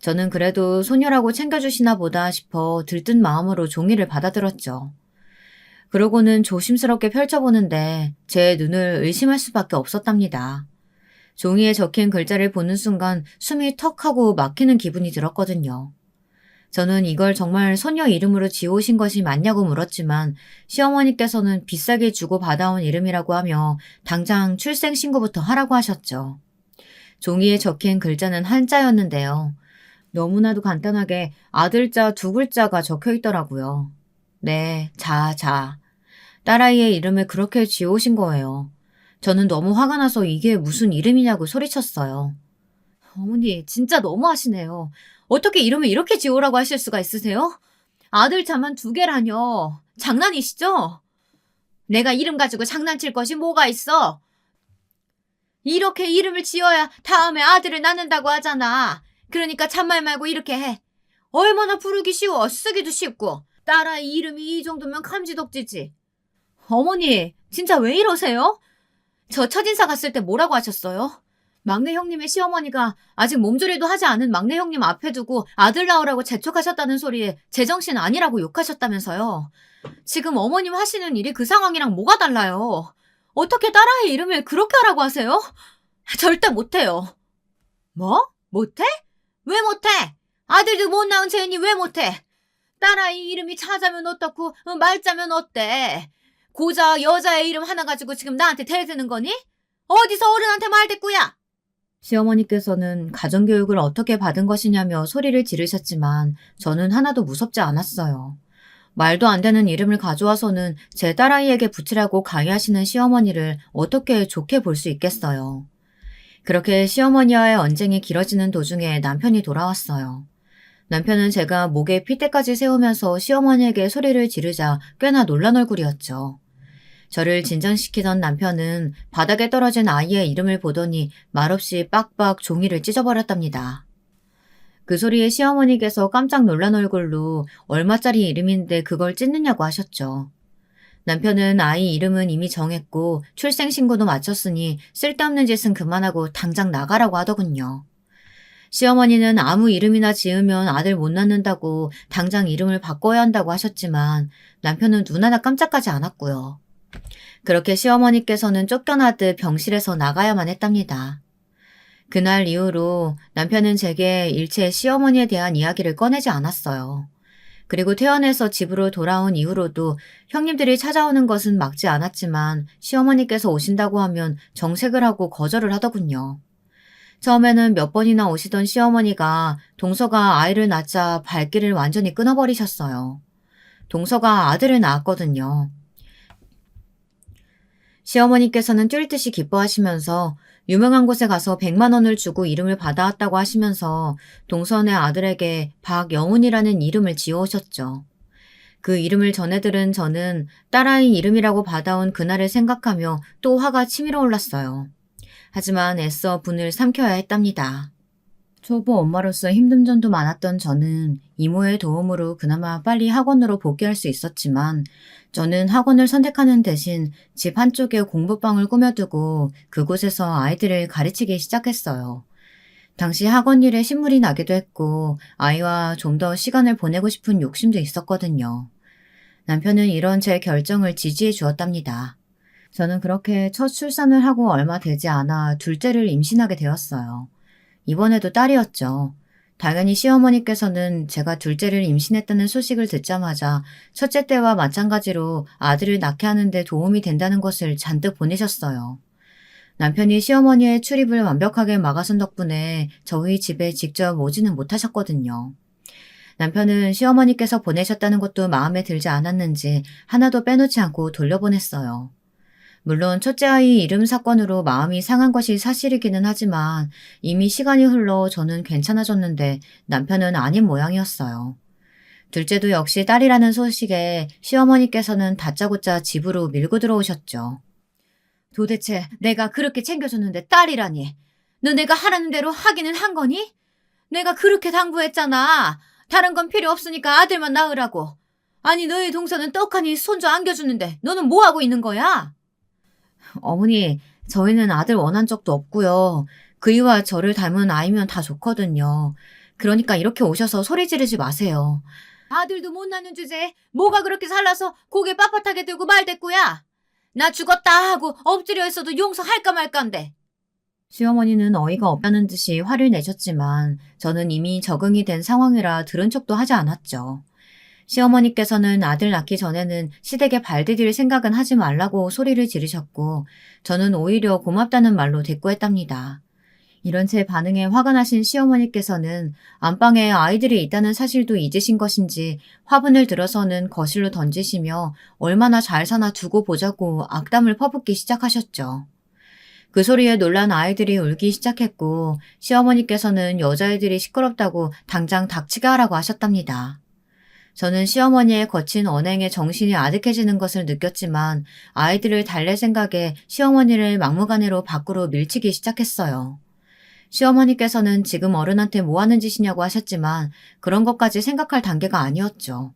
저는 그래도 소녀라고 챙겨주시나 보다 싶어 들뜬 마음으로 종이를 받아들었죠. 그러고는 조심스럽게 펼쳐보는데 제 눈을 의심할 수밖에 없었답니다. 종이에 적힌 글자를 보는 순간 숨이 턱 하고 막히는 기분이 들었거든요. 저는 이걸 정말 소녀 이름으로 지어오신 것이 맞냐고 물었지만 시어머니께서는 비싸게 주고 받아온 이름이라고 하며 당장 출생신고부터 하라고 하셨죠. 종이에 적힌 글자는 한자였는데요. 너무나도 간단하게 아들자 두 글자가 적혀 있더라고요. 네, 자. 딸아이의 이름을 그렇게 지어오신 거예요. 저는 너무 화가 나서 이게 무슨 이름이냐고 소리쳤어요. 어머니, 진짜 너무하시네요. 어떻게 이름을 이렇게 지으라고 하실 수가 있으세요? 아들 자만 두 개라뇨. 장난이시죠? 내가 이름 가지고 장난칠 것이 뭐가 있어? 이렇게 이름을 지어야 다음에 아들을 낳는다고 하잖아. 그러니까 잔말 말고 이렇게 해. 얼마나 부르기 쉬워. 쓰기도 쉽고. 딸아이 이름이 이 정도면 감지덕지지. 어머니, 진짜 왜 이러세요? 저 첫인사 갔을 때 뭐라고 하셨어요? 막내 형님의 시어머니가 아직 몸조리도 하지 않은 막내 형님 앞에 두고 아들 낳으라고 재촉하셨다는 소리에 제정신 아니라고 욕하셨다면서요. 지금 어머님 하시는 일이 그 상황이랑 뭐가 달라요? 어떻게 딸아이 이름을 그렇게 하라고 하세요? 절대 못해요. 뭐? 못해? 왜 못해? 아들도 못 낳은 죄인이 왜 못해? 딸아이 이름이 차자면 어떻고 말자면 어때? 고자 여자의 이름 하나 가지고 지금 나한테 대드는 거니? 어디서 어른한테 말대꾸야? 시어머니께서는 가정교육을 어떻게 받은 것이냐며 소리를 지르셨지만 저는 하나도 무섭지 않았어요. 말도 안 되는 이름을 가져와서는 제 딸아이에게 붙이라고 강요하시는 시어머니를 어떻게 좋게 볼 수 있겠어요. 그렇게 시어머니와의 언쟁이 길어지는 도중에 남편이 돌아왔어요. 남편은 제가 목에 핏대까지 세우면서 시어머니에게 소리를 지르자 꽤나 놀란 얼굴이었죠. 저를 진정시키던 남편은 바닥에 떨어진 아이의 이름을 보더니 말없이 빡빡 종이를 찢어버렸답니다. 그 소리에 시어머니께서 깜짝 놀란 얼굴로 얼마짜리 이름인데 그걸 찢느냐고 하셨죠. 남편은 아이 이름은 이미 정했고 출생신고도 마쳤으니 쓸데없는 짓은 그만하고 당장 나가라고 하더군요. 시어머니는 아무 이름이나 지으면 아들 못 낳는다고 당장 이름을 바꿔야 한다고 하셨지만 남편은 눈 하나 깜짝하지 않았고요. 그렇게 시어머니께서는 쫓겨나듯 병실에서 나가야만 했답니다. 그날 이후로 남편은 제게 일체 시어머니에 대한 이야기를 꺼내지 않았어요. 그리고 퇴원해서 집으로 돌아온 이후로도 형님들이 찾아오는 것은 막지 않았지만 시어머니께서 오신다고 하면 정색을 하고 거절을 하더군요. 처음에는 몇 번이나 오시던 시어머니가 동서가 아이를 낳자 발길을 완전히 끊어버리셨어요. 동서가 아들을 낳았거든요. 시어머니께서는 뛸 듯이 기뻐하시면서 유명한 곳에 가서 100만 원을 주고 이름을 받아왔다고 하시면서 동선의 아들에게 박영훈이라는 이름을 지어오셨죠. 그 이름을 전해 들은 저는 딸아이 이름이라고 받아온 그날을 생각하며 또 화가 치밀어 올랐어요. 하지만 애써 분을 삼켜야 했답니다. 초보 엄마로서 힘든 점도 많았던 저는 이모의 도움으로 그나마 빨리 학원으로 복귀할 수 있었지만 저는 학원을 선택하는 대신 집 한쪽에 공부방을 꾸며두고 그곳에서 아이들을 가르치기 시작했어요. 당시 학원 일에 신물이 나기도 했고 아이와 좀 더 시간을 보내고 싶은 욕심도 있었거든요. 남편은 이런 제 결정을 지지해 주었답니다. 저는 그렇게 첫 출산을 하고 얼마 되지 않아 둘째를 임신하게 되었어요. 이번에도 딸이었죠. 당연히 시어머니께서는 제가 둘째를 임신했다는 소식을 듣자마자 첫째 때와 마찬가지로 아들을 낳게 하는데 도움이 된다는 것을 잔뜩 보내셨어요. 남편이 시어머니의 출입을 완벽하게 막아선 덕분에 저희 집에 직접 오지는 못하셨거든요. 남편은 시어머니께서 보내셨다는 것도 마음에 들지 않았는지 하나도 빼놓지 않고 돌려보냈어요. 물론 첫째 아이 이름 사건으로 마음이 상한 것이 사실이기는 하지만 이미 시간이 흘러 저는 괜찮아졌는데 남편은 아닌 모양이었어요. 둘째도 역시 딸이라는 소식에 시어머니께서는 다짜고짜 집으로 밀고 들어오셨죠. 도대체 내가 그렇게 챙겨줬는데 딸이라니. 너 내가 하라는 대로 하기는 한 거니? 내가 그렇게 당부했잖아. 다른 건 필요 없으니까 아들만 낳으라고. 아니 너희 동서는 떡하니 손주 안겨주는데 너는 뭐하고 있는 거야? 어머니, 저희는 아들 원한 적도 없고요. 그이와 저를 닮은 아이면 다 좋거든요. 그러니까 이렇게 오셔서 소리 지르지 마세요. 아들도 못 낳는 주제에 뭐가 그렇게 살라서 고개 빳빳하게 들고 말대꾸야. 나 죽었다 하고 엎드려 있어도 용서할까 말까인데. 시어머니는 어이가 없다는 듯이 화를 내셨지만 저는 이미 적응이 된 상황이라 들은 척도 하지 않았죠. 시어머니께서는 아들 낳기 전에는 시댁에 발 디딜 생각은 하지 말라고 소리를 지르셨고 저는 오히려 고맙다는 말로 대꾸했답니다. 이런 제 반응에 화가 나신 시어머니께서는 안방에 아이들이 있다는 사실도 잊으신 것인지 화분을 들어서는 거실로 던지시며 얼마나 잘 사나 두고 보자고 악담을 퍼붓기 시작하셨죠. 그 소리에 놀란 아이들이 울기 시작했고 시어머니께서는 여자애들이 시끄럽다고 당장 닥치게 하라고 하셨답니다. 저는 시어머니의 거친 언행에 정신이 아득해지는 것을 느꼈지만 아이들을 달랠 생각에 시어머니를 막무가내로 밖으로 밀치기 시작했어요. 시어머니께서는 지금 어른한테 뭐 하는 짓이냐고 하셨지만 그런 것까지 생각할 단계가 아니었죠.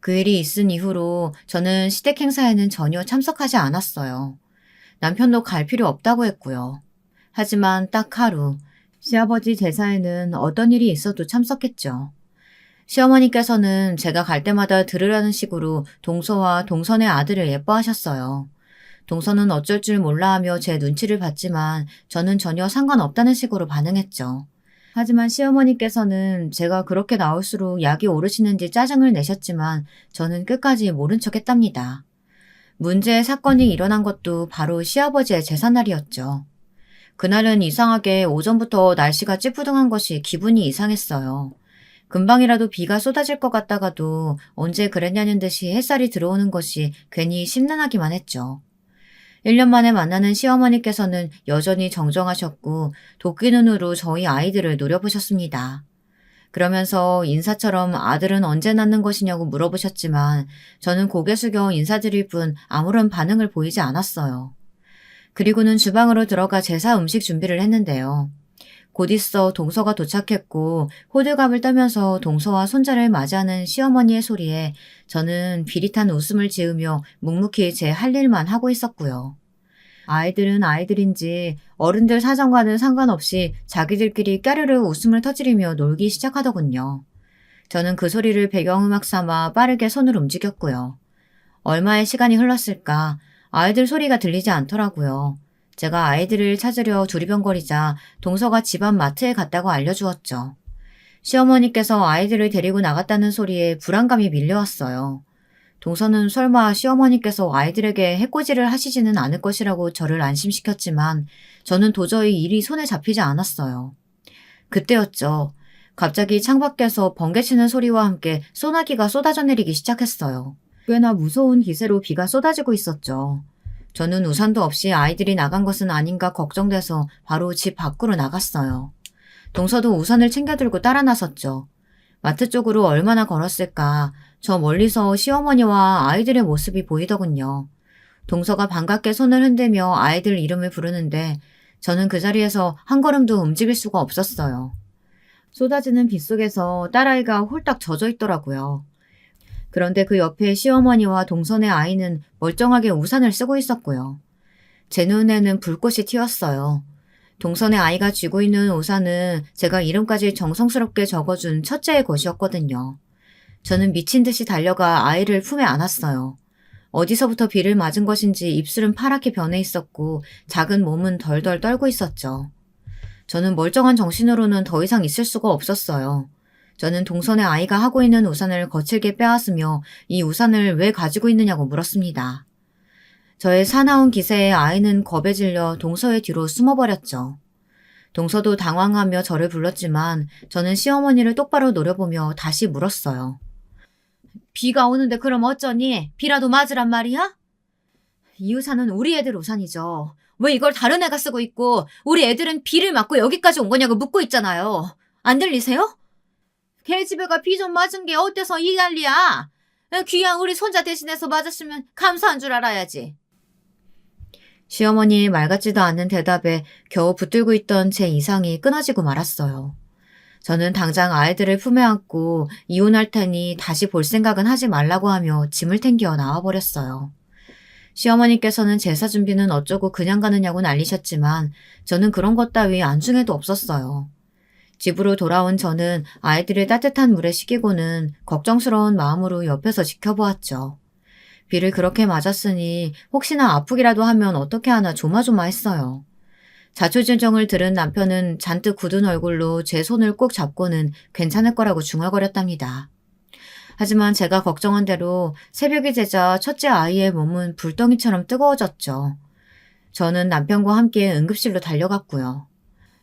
그 일이 있은 이후로 저는 시댁 행사에는 전혀 참석하지 않았어요. 남편도 갈 필요 없다고 했고요. 하지만 딱 하루, 시아버지 제사에는 어떤 일이 있어도 참석했죠. 시어머니께서는 제가 갈 때마다 들으라는 식으로 동서와 동선의 아들을 예뻐하셨어요. 동서는 어쩔 줄 몰라 하며 제 눈치를 봤지만 저는 전혀 상관없다는 식으로 반응했죠. 하지만 시어머니께서는 제가 그렇게 나올수록 약이 오르시는지 짜증을 내셨지만 저는 끝까지 모른 척 했답니다. 문제의 사건이 일어난 것도 바로 시아버지의 제삿날이었죠. 그날은 이상하게 오전부터 날씨가 찌뿌둥한 것이 기분이 이상했어요. 금방이라도 비가 쏟아질 것 같다가도 언제 그랬냐는 듯이 햇살이 들어오는 것이 괜히 심란하기만 했죠. 1년 만에 만나는 시어머니께서는 여전히 정정하셨고 도끼 눈으로 저희 아이들을 노려보셨습니다. 그러면서 인사처럼 아들은 언제 낳는 것이냐고 물어보셨지만 저는 고개 숙여 인사드릴 뿐 아무런 반응을 보이지 않았어요. 그리고는 주방으로 들어가 제사 음식 준비를 했는데요. 곧 있어 동서가 도착했고 호들갑을 떨면서 동서와 손자를 맞이하는 시어머니의 소리에 저는 비릿한 웃음을 지으며 묵묵히 제 할 일만 하고 있었고요. 아이들은 아이들인지 어른들 사정과는 상관없이 자기들끼리 까르르 웃음을 터뜨리며 놀기 시작하더군요. 저는 그 소리를 배경음악 삼아 빠르게 손을 움직였고요. 얼마의 시간이 흘렀을까 아이들 소리가 들리지 않더라고요. 제가 아이들을 찾으려 두리번거리자 동서가 집안 마트에 갔다고 알려주었죠. 시어머니께서 아이들을 데리고 나갔다는 소리에 불안감이 밀려왔어요. 동서는 설마 시어머니께서 아이들에게 해코지를 하시지는 않을 것이라고 저를 안심시켰지만 저는 도저히 일이 손에 잡히지 않았어요. 그때였죠. 갑자기 창밖에서 번개치는 소리와 함께 소나기가 쏟아져 내리기 시작했어요. 꽤나 무서운 기세로 비가 쏟아지고 있었죠. 저는 우산도 없이 아이들이 나간 것은 아닌가 걱정돼서 바로 집 밖으로 나갔어요. 동서도 우산을 챙겨 들고 따라 나섰죠. 마트 쪽으로 얼마나 걸었을까. 저 멀리서 시어머니와 아이들의 모습이 보이더군요. 동서가 반갑게 손을 흔들며 아이들 이름을 부르는데 저는 그 자리에서 한 걸음도 움직일 수가 없었어요. 쏟아지는 빗속에서 딸아이가 홀딱 젖어 있더라고요. 그런데 그 옆에 시어머니와 동선의 아이는 멀쩡하게 우산을 쓰고 있었고요. 제 눈에는 불꽃이 튀었어요. 동선의 아이가 쥐고 있는 우산은 제가 이름까지 정성스럽게 적어준 첫째의 것이었거든요. 저는 미친 듯이 달려가 아이를 품에 안았어요. 어디서부터 비를 맞은 것인지 입술은 파랗게 변해 있었고 작은 몸은 덜덜 떨고 있었죠. 저는 멀쩡한 정신으로는 더 이상 있을 수가 없었어요. 저는 동선의 아이가 하고 있는 우산을 거칠게 빼앗으며 이 우산을 왜 가지고 있느냐고 물었습니다. 저의 사나운 기세에 아이는 겁에 질려 동서의 뒤로 숨어버렸죠. 동서도 당황하며 저를 불렀지만 저는 시어머니를 똑바로 노려보며 다시 물었어요. 비가 오는데 그럼 어쩌니? 비라도 맞으란 말이야? 이 우산은 우리 애들 우산이죠. 왜 이걸 다른 애가 쓰고 있고 우리 애들은 비를 맞고 여기까지 온 거냐고 묻고 있잖아요. 안 들리세요? 걔 집애가 비 좀 맞은 게 어때서 이 난리야? 귀한 우리 손자 대신해서 맞았으면 감사한 줄 알아야지. 시어머니의 말 같지도 않은 대답에 겨우 붙들고 있던 제 이상이 끊어지고 말았어요. 저는 당장 아이들을 품에 안고 이혼할 테니 다시 볼 생각은 하지 말라고 하며 짐을 챙겨 나와버렸어요. 시어머니께서는 제사 준비는 어쩌고 그냥 가느냐고 난리셨지만 저는 그런 것 따위 안중에도 없었어요. 집으로 돌아온 저는 아이들을 따뜻한 물에 식히고는 걱정스러운 마음으로 옆에서 지켜보았죠. 비를 그렇게 맞았으니 혹시나 아프기라도 하면 어떻게 하나 조마조마했어요. 자초지종을 들은 남편은 잔뜩 굳은 얼굴로 제 손을 꼭 잡고는 괜찮을 거라고 중얼거렸답니다. 하지만 제가 걱정한 대로 새벽이 되자 첫째 아이의 몸은 불덩이처럼 뜨거워졌죠. 저는 남편과 함께 응급실로 달려갔고요.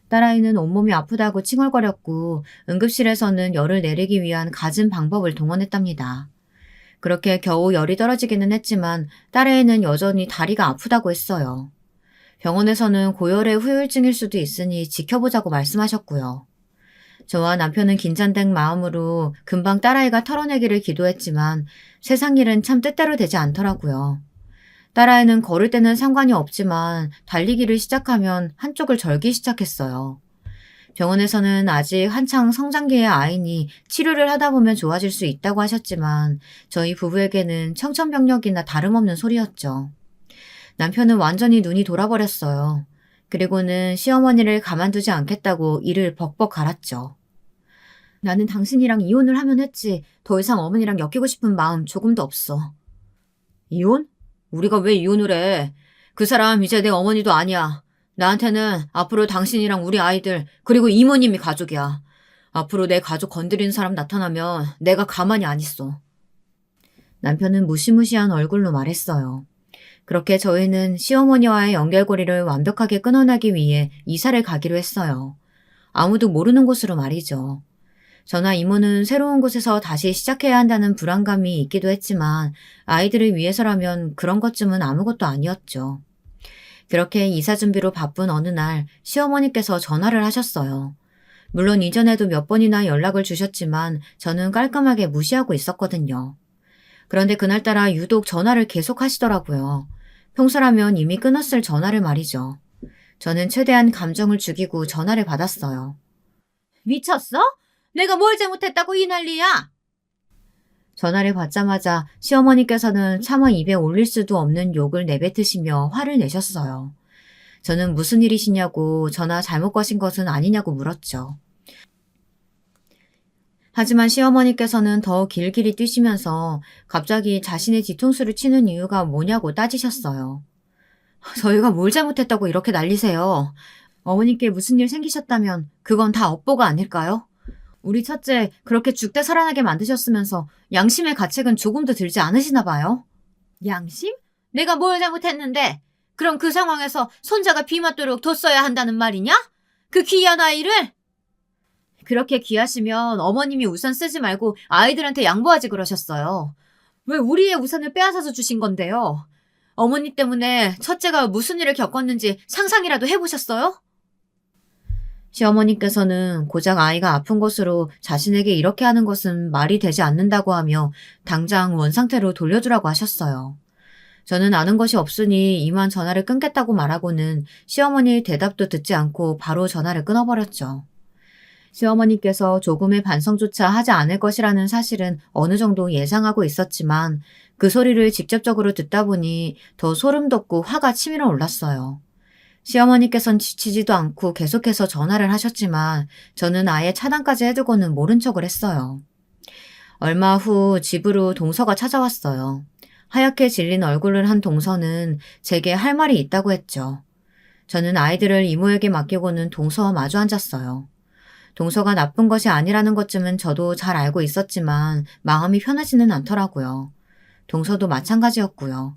딸아이는 온몸이 아프다고 칭얼거렸고 응급실에서는 열을 내리기 위한 갖은 방법을 동원했답니다. 그렇게 겨우 열이 떨어지기는 했지만 딸애는 여전히 다리가 아프다고 했어요. 병원에서는 고열의 후유증일 수도 있으니 지켜보자고 말씀하셨고요. 저와 남편은 긴장된 마음으로 금방 딸아이가 털어내기를 기도했지만 세상 일은 참 뜻대로 되지 않더라고요. 딸아이는 걸을 때는 상관이 없지만 달리기를 시작하면 한쪽을 절기 시작했어요. 병원에서는 아직 한창 성장기의 아이니 치료를 하다 보면 좋아질 수 있다고 하셨지만 저희 부부에게는 청천벽력이나 다름없는 소리였죠. 남편은 완전히 눈이 돌아버렸어요. 그리고는 시어머니를 가만두지 않겠다고 이를 벅벅 갈았죠. 나는 당신이랑 이혼을 하면 했지 더 이상 어머니랑 엮이고 싶은 마음 조금도 없어. 이혼? 우리가 왜 이혼을 해? 그 사람 이제 내 어머니도 아니야. 나한테는 앞으로 당신이랑 우리 아이들 그리고 이모님이 가족이야. 앞으로 내 가족 건드리는 사람 나타나면 내가 가만히 안 있어. 남편은 무시무시한 얼굴로 말했어요. 그렇게 저희는 시어머니와의 연결고리를 완벽하게 끊어내기 위해 이사를 가기로 했어요. 아무도 모르는 곳으로 말이죠. 저나 이모는 새로운 곳에서 다시 시작해야 한다는 불안감이 있기도 했지만 아이들을 위해서라면 그런 것쯤은 아무것도 아니었죠. 그렇게 이사 준비로 바쁜 어느 날 시어머니께서 전화를 하셨어요. 물론 이전에도 몇 번이나 연락을 주셨지만 저는 깔끔하게 무시하고 있었거든요. 그런데 그날따라 유독 전화를 계속 하시더라고요. 평소라면 이미 끊었을 전화를 말이죠. 저는 최대한 감정을 죽이고 전화를 받았어요. 미쳤어? 내가 뭘 잘못했다고 이 난리야? 전화를 받자마자 시어머니께서는 차마 입에 올릴 수도 없는 욕을 내뱉으시며 화를 내셨어요. 저는 무슨 일이시냐고 전화 잘못 거신 것은 아니냐고 물었죠. 하지만 시어머니께서는 더 길길이 뛰시면서 갑자기 자신의 뒤통수를 치는 이유가 뭐냐고 따지셨어요. 저희가 뭘 잘못했다고 이렇게 난리세요. 어머니께 무슨 일 생기셨다면 그건 다 업보가 아닐까요? 우리 첫째 그렇게 죽되 살아나게 만드셨으면서 양심의 가책은 조금도 들지 않으시나 봐요. 양심? 내가 뭘 잘못했는데? 그럼 그 상황에서 손자가 비 맞도록 뒀어야 한다는 말이냐? 그 귀한 아이를? 그렇게 귀하시면 어머님이 우산 쓰지 말고 아이들한테 양보하지 그러셨어요. 왜 우리의 우산을 빼앗아서 주신 건데요? 어머니 때문에 첫째가 무슨 일을 겪었는지 상상이라도 해보셨어요? 시어머니께서는 고작 아이가 아픈 것으로 자신에게 이렇게 하는 것은 말이 되지 않는다고 하며 당장 원상태로 돌려주라고 하셨어요. 저는 아는 것이 없으니 이만 전화를 끊겠다고 말하고는 시어머니의 대답도 듣지 않고 바로 전화를 끊어버렸죠. 시어머니께서 조금의 반성조차 하지 않을 것이라는 사실은 어느 정도 예상하고 있었지만 그 소리를 직접적으로 듣다 보니 더 소름 돋고 화가 치밀어 올랐어요. 시어머니께선 지치지도 않고 계속해서 전화를 하셨지만 저는 아예 차단까지 해두고는 모른 척을 했어요. 얼마 후 집으로 동서가 찾아왔어요. 하얗게 질린 얼굴을 한 동서는 제게 할 말이 있다고 했죠. 저는 아이들을 이모에게 맡기고는 동서와 마주 앉았어요. 동서가 나쁜 것이 아니라는 것쯤은 저도 잘 알고 있었지만 마음이 편하지는 않더라고요. 동서도 마찬가지였고요.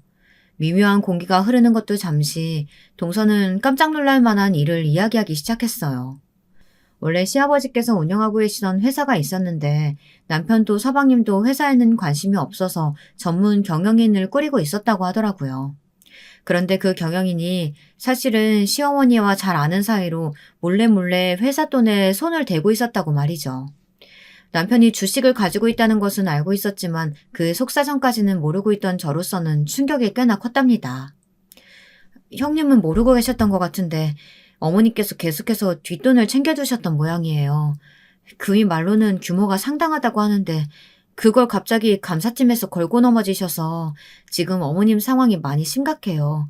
미묘한 공기가 흐르는 것도 잠시 동서는 깜짝 놀랄 만한 일을 이야기하기 시작했어요. 원래 시아버지께서 운영하고 계시던 회사가 있었는데 남편도 서방님도 회사에는 관심이 없어서 전문 경영인을 꾸리고 있었다고 하더라고요. 그런데 그 경영인이 사실은 시어머니와 잘 아는 사이로 몰래 회사 돈에 손을 대고 있었다고 말이죠. 남편이 주식을 가지고 있다는 것은 알고 있었지만 그 속사정까지는 모르고 있던 저로서는 충격이 꽤나 컸답니다. 형님은 모르고 계셨던 것 같은데 어머니께서 계속해서 뒷돈을 챙겨두셨던 모양이에요. 그의 말로는 규모가 상당하다고 하는데 그걸 갑자기 감사팀에서 걸고 넘어지셔서 지금 어머님 상황이 많이 심각해요.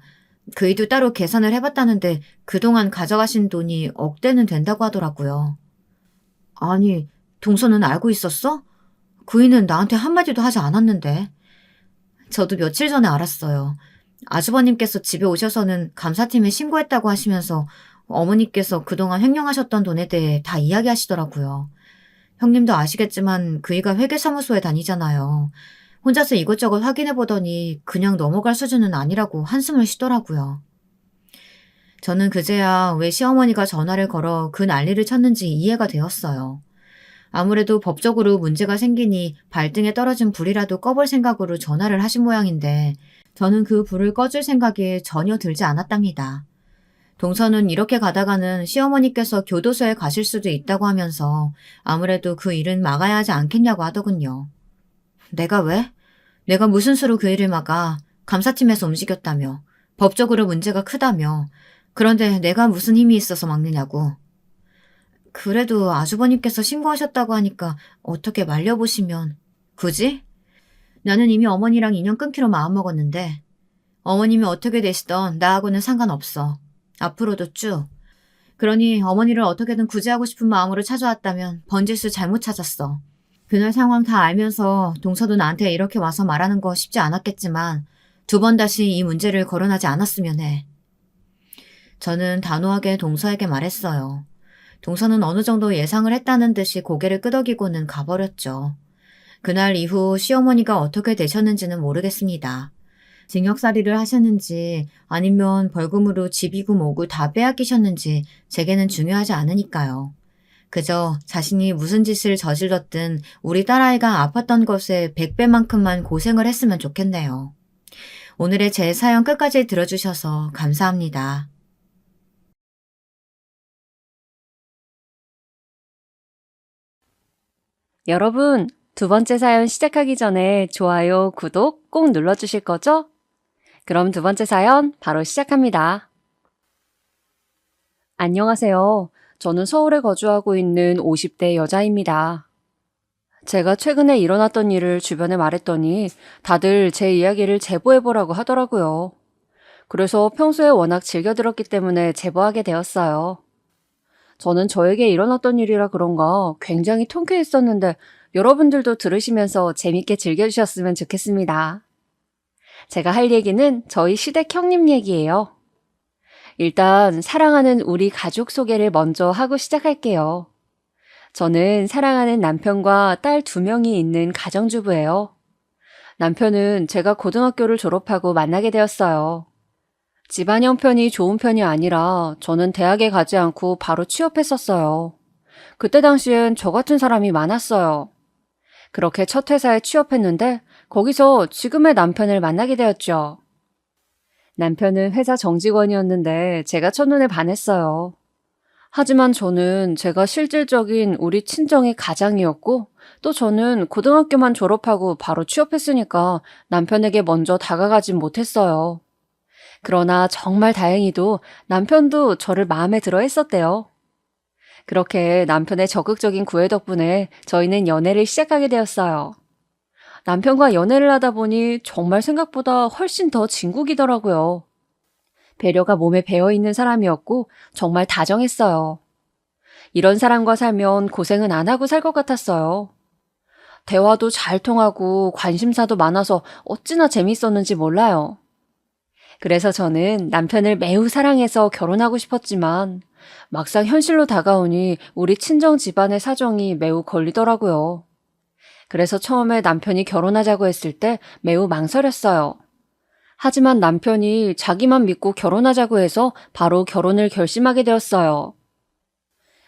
그이도 따로 계산을 해봤다는데 그동안 가져가신 돈이 억대는 된다고 하더라고요. 아니, 동서는 알고 있었어? 그이는 나한테 한마디도 하지 않았는데. 저도 며칠 전에 알았어요. 아주버님께서 집에 오셔서는 감사팀에 신고했다고 하시면서 어머니께서 그동안 횡령하셨던 돈에 대해 다 이야기하시더라고요. 형님도 아시겠지만 그이가 회계사무소에 다니잖아요. 혼자서 이것저것 확인해 보더니 그냥 넘어갈 수준은 아니라고 한숨을 쉬더라고요. 저는 그제야 왜 시어머니가 전화를 걸어 그 난리를 쳤는지 이해가 되었어요. 아무래도 법적으로 문제가 생기니 발등에 떨어진 불이라도 꺼볼 생각으로 전화를 하신 모양인데 저는 그 불을 꺼줄 생각이 전혀 들지 않았답니다. 동서는 이렇게 가다가는 시어머니께서 교도소에 가실 수도 있다고 하면서 아무래도 그 일은 막아야 하지 않겠냐고 하더군요. 내가 왜? 내가 무슨 수로 그 일을 막아? 감사팀에서 움직였다며. 법적으로 문제가 크다며. 그런데 내가 무슨 힘이 있어서 막느냐고. 그래도 아주버님께서 신고하셨다고 하니까 어떻게 말려보시면. 굳이? 나는 이미 어머니랑 인연 끊기로 마음먹었는데 어머님이 어떻게 되시던 나하고는 상관없어. 앞으로도 쭉. 그러니 어머니를 어떻게든 구제하고 싶은 마음으로 찾아왔다면 번지수 잘못 찾았어. 그날 상황 다 알면서 동서도 나한테 이렇게 와서 말하는 거 쉽지 않았겠지만 두 번 다시 이 문제를 거론하지 않았으면 해. 저는 단호하게 동서에게 말했어요. 동서는 어느 정도 예상을 했다는 듯이 고개를 끄덕이고는 가버렸죠. 그날 이후 시어머니가 어떻게 되셨는지는 모르겠습니다. 징역살이를 하셨는지 아니면 벌금으로 집이고 뭐고 다 빼앗기셨는지 제게는 중요하지 않으니까요. 그저 자신이 무슨 짓을 저질렀든 우리 딸아이가 아팠던 것에 100배만큼만 고생을 했으면 좋겠네요. 오늘의 제 사연 끝까지 들어주셔서 감사합니다. 여러분, 두 번째 사연 시작하기 전에 좋아요, 구독 꼭 눌러주실 거죠? 그럼 두 번째 사연 바로 시작합니다. 안녕하세요. 저는 서울에 거주하고 있는 50대 여자입니다. 제가 최근에 일어났던 일을 주변에 말했더니 다들 제 이야기를 제보해보라고 하더라고요. 그래서 평소에 워낙 즐겨 들었기 때문에 제보하게 되었어요. 저는 저에게 일어났던 일이라 그런가 굉장히 통쾌했었는데 여러분들도 들으시면서 재밌게 즐겨주셨으면 좋겠습니다. 제가 할 얘기는 저희 시댁 형님 얘기예요. 일단 사랑하는 우리 가족 소개를 먼저 하고 시작할게요. 저는 사랑하는 남편과 딸 2명이 있는 가정주부예요. 남편은 제가 고등학교를 졸업하고 만나게 되었어요. 집안 형편이 좋은 편이 아니라 저는 대학에 가지 않고 바로 취업했었어요. 그때 당시엔 저 같은 사람이 많았어요. 그렇게 첫 회사에 취업했는데 거기서 지금의 남편을 만나게 되었죠. 남편은 회사 정직원이었는데 제가 첫눈에 반했어요. 하지만 저는 제가 실질적인 우리 친정의 가장이었고 또 저는 고등학교만 졸업하고 바로 취업했으니까 남편에게 먼저 다가가진 못했어요. 그러나 정말 다행히도 남편도 저를 마음에 들어 했었대요. 그렇게 남편의 적극적인 구애 덕분에 저희는 연애를 시작하게 되었어요. 남편과 연애를 하다 보니 정말 생각보다 훨씬 더 진국이더라고요. 배려가 몸에 배어있는 사람이었고 정말 다정했어요. 이런 사람과 살면 고생은 안 하고 살 것 같았어요. 대화도 잘 통하고 관심사도 많아서 어찌나 재밌었는지 몰라요. 그래서 저는 남편을 매우 사랑해서 결혼하고 싶었지만 막상 현실로 다가오니 우리 친정 집안의 사정이 매우 걸리더라고요. 그래서 처음에 남편이 결혼하자고 했을 때 매우 망설였어요. 하지만 남편이 자기만 믿고 결혼하자고 해서 바로 결혼을 결심하게 되었어요.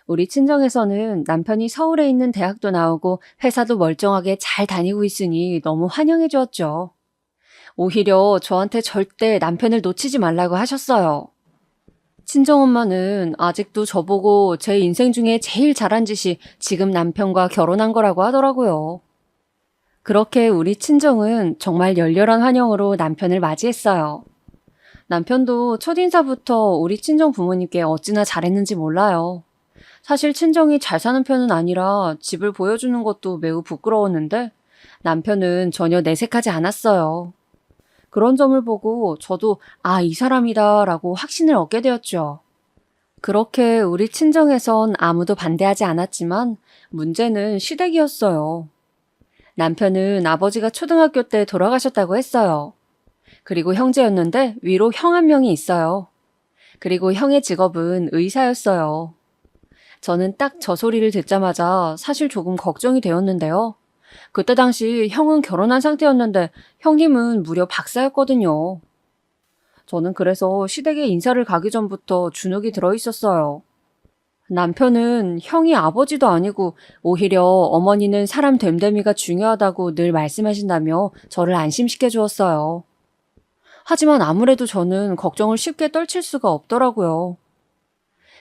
우리 친정에서는 남편이 서울에 있는 대학도 나오고 회사도 멀쩡하게 잘 다니고 있으니 너무 환영해 주었죠. 오히려 저한테 절대 남편을 놓치지 말라고 하셨어요. 친정엄마는 아직도 저보고 제 인생 중에 제일 잘한 짓이 지금 남편과 결혼한 거라고 하더라고요. 그렇게 우리 친정은 정말 열렬한 환영으로 남편을 맞이했어요. 남편도 첫인사부터 우리 친정 부모님께 어찌나 잘했는지 몰라요. 사실 친정이 잘 사는 편은 아니라 집을 보여주는 것도 매우 부끄러웠는데 남편은 전혀 내색하지 않았어요. 그런 점을 보고 저도 이 사람이다 라고 확신을 얻게 되었죠. 그렇게 우리 친정에선 아무도 반대하지 않았지만 문제는 시댁이었어요. 남편은 아버지가 초등학교 때 돌아가셨다고 했어요. 그리고 형제였는데 위로 형 한 명이 있어요. 그리고 형의 직업은 의사였어요. 저는 딱 저 소리를 듣자마자 사실 조금 걱정이 되었는데요. 그때 당시 형은 결혼한 상태였는데 형님은 무려 박사였거든요. 저는 그래서 시댁에 인사를 가기 전부터 주눅이 들어 있었어요. 남편은 형이 아버지도 아니고 오히려 어머니는 사람 됨됨이가 중요하다고 늘 말씀하신다며 저를 안심시켜 주었어요. 하지만 아무래도 저는 걱정을 쉽게 떨칠 수가 없더라고요.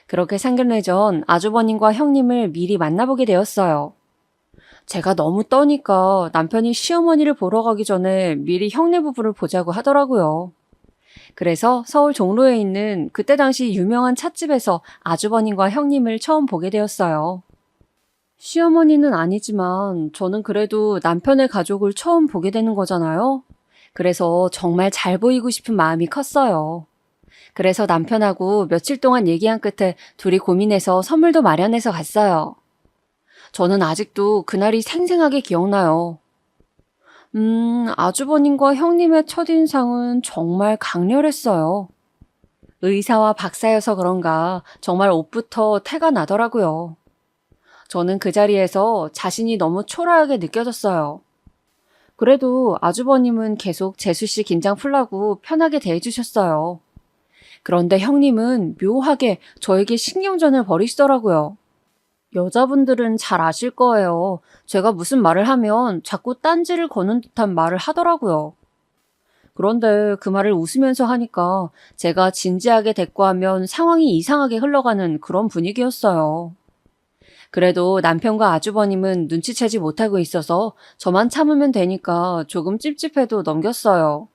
그렇게 상견례 전 아주버님과 형님을 미리 만나보게 되었어요. 제가 너무 떠니까 남편이 시어머니를 보러 가기 전에 미리 형네 부부를 보자고 하더라고요. 그래서 서울 종로에 있는 그때 당시 유명한 찻집에서 아주버님과 형님을 처음 보게 되었어요. 시어머니는 아니지만 저는 그래도 남편의 가족을 처음 보게 되는 거잖아요. 그래서 정말 잘 보이고 싶은 마음이 컸어요. 그래서 남편하고 며칠 동안 얘기한 끝에 둘이 고민해서 선물도 마련해서 갔어요. 저는 아직도 그날이 생생하게 기억나요. 아주버님과 형님의 첫인상은 정말 강렬했어요. 의사와 박사여서 그런가 정말 옷부터 태가 나더라고요. 저는 그 자리에서 자신이 너무 초라하게 느껴졌어요. 그래도 아주버님은 계속 재수 씨 긴장 풀라고 편하게 대해주셨어요. 그런데 형님은 묘하게 저에게 신경전을 벌이시더라고요. 여자분들은 잘 아실 거예요. 제가 무슨 말을 하면 자꾸 딴지를 거는 듯한 말을 하더라고요. 그런데 그 말을 웃으면서 하니까 제가 진지하게 대꾸하면 상황이 이상하게 흘러가는 그런 분위기였어요. 그래도 남편과 아주버님은 눈치채지 못하고 있어서 저만 참으면 되니까 조금 찝찝해도 넘겼어요.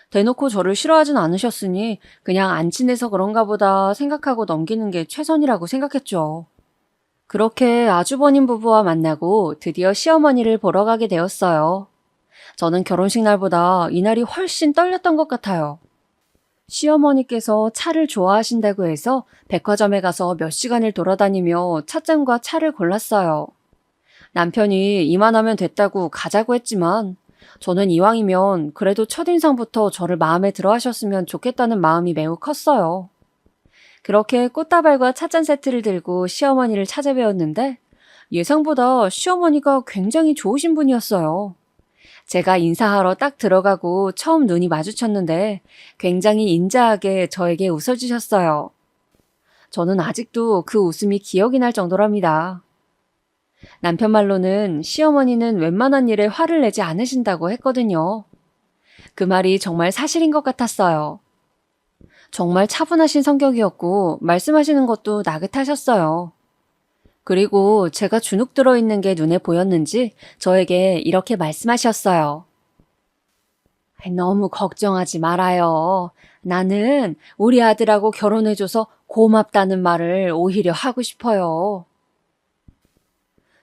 대놓고 저를 싫어하진 않으셨으니 그냥 안 친해서 그런가 보다 생각하고 넘기는 게 최선이라고 생각했죠. 그렇게 아주버님 부부와 만나고 드디어 시어머니를 보러 가게 되었어요. 저는 결혼식 날보다 이날이 훨씬 떨렸던 것 같아요. 시어머니께서 차를 좋아하신다고 해서 백화점에 가서 몇 시간을 돌아다니며 찻잔과 차를 골랐어요. 남편이 이만하면 됐다고 가자고 했지만 저는 이왕이면 그래도 첫인상부터 저를 마음에 들어 하셨으면 좋겠다는 마음이 매우 컸어요. 그렇게 꽃다발과 찻잔 세트를 들고 시어머니를 찾아뵈었는데 예상보다 시어머니가 굉장히 좋으신 분이었어요. 제가 인사하러 딱 들어가고 처음 눈이 마주쳤는데 굉장히 인자하게 저에게 웃어주셨어요. 저는 아직도 그 웃음이 기억이 날 정도랍니다. 남편 말로는 시어머니는 웬만한 일에 화를 내지 않으신다고 했거든요. 그 말이 정말 사실인 것 같았어요. 정말 차분하신 성격이었고 말씀하시는 것도 나긋하셨어요. 그리고 제가 주눅 들어있는 게 눈에 보였는지 저에게 이렇게 말씀하셨어요. 너무 걱정하지 말아요. 나는 우리 아들하고 결혼해줘서 고맙다는 말을 오히려 하고 싶어요.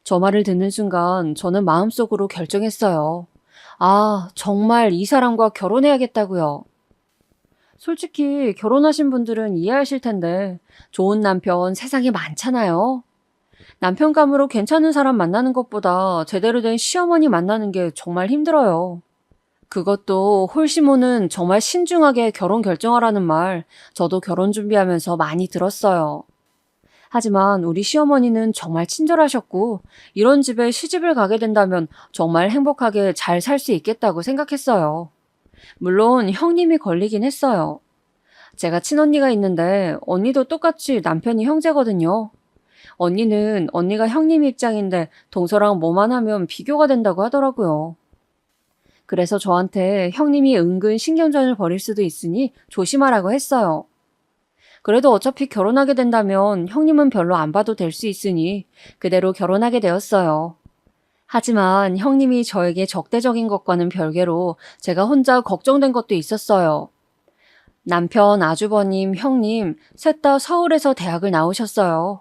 저 말을 듣는 순간 저는 마음속으로 결정했어요. 아, 정말 이 사람과 결혼해야겠다고요. 솔직히 결혼하신 분들은 이해하실 텐데 좋은 남편 세상에 많잖아요. 남편감으로 괜찮은 사람 만나는 것보다 제대로 된 시어머니 만나는 게 정말 힘들어요. 그것도 홀시모는 정말 신중하게 결혼 결정하라는 말 저도 결혼 준비하면서 많이 들었어요. 하지만 우리 시어머니는 정말 친절하셨고 이런 집에 시집을 가게 된다면 정말 행복하게 잘 살 수 있겠다고 생각했어요. 물론 형님이 걸리긴 했어요. 제가 친언니가 있는데 언니도 똑같이 남편이 형제거든요. 언니는 언니가 형님 입장인데 동서랑 뭐만 하면 비교가 된다고 하더라고요. 그래서 저한테 형님이 은근 신경전을 벌일 수도 있으니 조심하라고 했어요. 그래도 어차피 결혼하게 된다면 형님은 별로 안 봐도 될 수 있으니 그대로 결혼하게 되었어요. 하지만 형님이 저에게 적대적인 것과는 별개로 제가 혼자 걱정된 것도 있었어요. 남편, 아주버님, 형님 셋 다 서울에서 대학을 나오셨어요.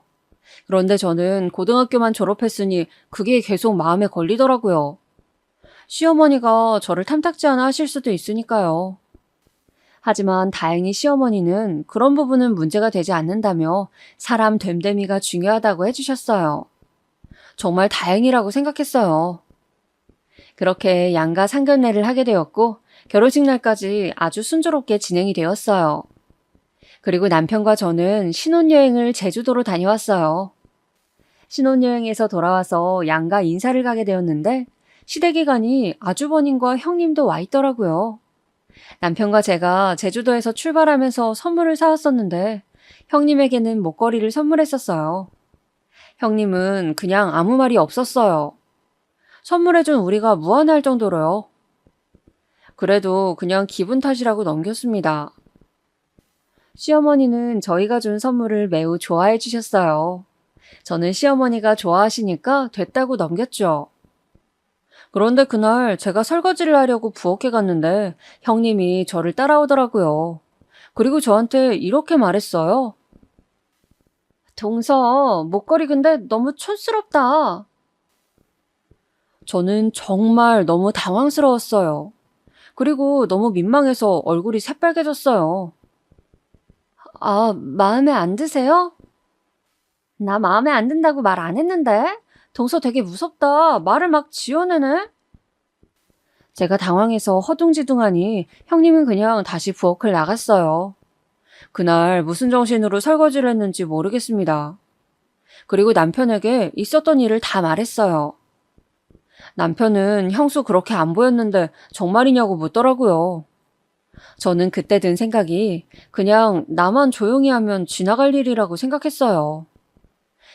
그런데 저는 고등학교만 졸업했으니 그게 계속 마음에 걸리더라고요. 시어머니가 저를 탐탁지 않아 하실 수도 있으니까요. 하지만 다행히 시어머니는 그런 부분은 문제가 되지 않는다며 사람 됨됨이가 중요하다고 해주셨어요. 정말 다행이라고 생각했어요. 그렇게 양가 상견례를 하게 되었고 결혼식 날까지 아주 순조롭게 진행이 되었어요. 그리고 남편과 저는 신혼여행을 제주도로 다녀왔어요. 신혼여행에서 돌아와서 양가 인사를 가게 되었는데 시댁에 가니 아주버님과 형님도 와 있더라고요. 남편과 제가 제주도에서 출발하면서 선물을 사왔었는데 형님에게는 목걸이를 선물했었어요. 형님은 그냥 아무 말이 없었어요. 선물해준 우리가 무안할 정도로요. 그래도 그냥 기분 탓이라고 넘겼습니다. 시어머니는 저희가 준 선물을 매우 좋아해 주셨어요. 저는 시어머니가 좋아하시니까 됐다고 넘겼죠. 그런데 그날 제가 설거지를 하려고 부엌에 갔는데 형님이 저를 따라오더라고요. 그리고 저한테 이렇게 말했어요. 동서, 목걸이 근데 너무 촌스럽다. 저는 정말 너무 당황스러웠어요. 그리고 너무 민망해서 얼굴이 새빨개졌어요. 아, 마음에 안 드세요? 나 마음에 안 든다고 말 안 했는데? 동서 되게 무섭다. 말을 막 지어내네? 제가 당황해서 허둥지둥하니 형님은 그냥 다시 부엌을 나갔어요. 그날 무슨 정신으로 설거지를 했는지 모르겠습니다. 그리고 남편에게 있었던 일을 다 말했어요. 남편은 형수 그렇게 안 보였는데 정말이냐고 묻더라고요. 저는 그때 든 생각이 그냥 나만 조용히 하면 지나갈 일이라고 생각했어요.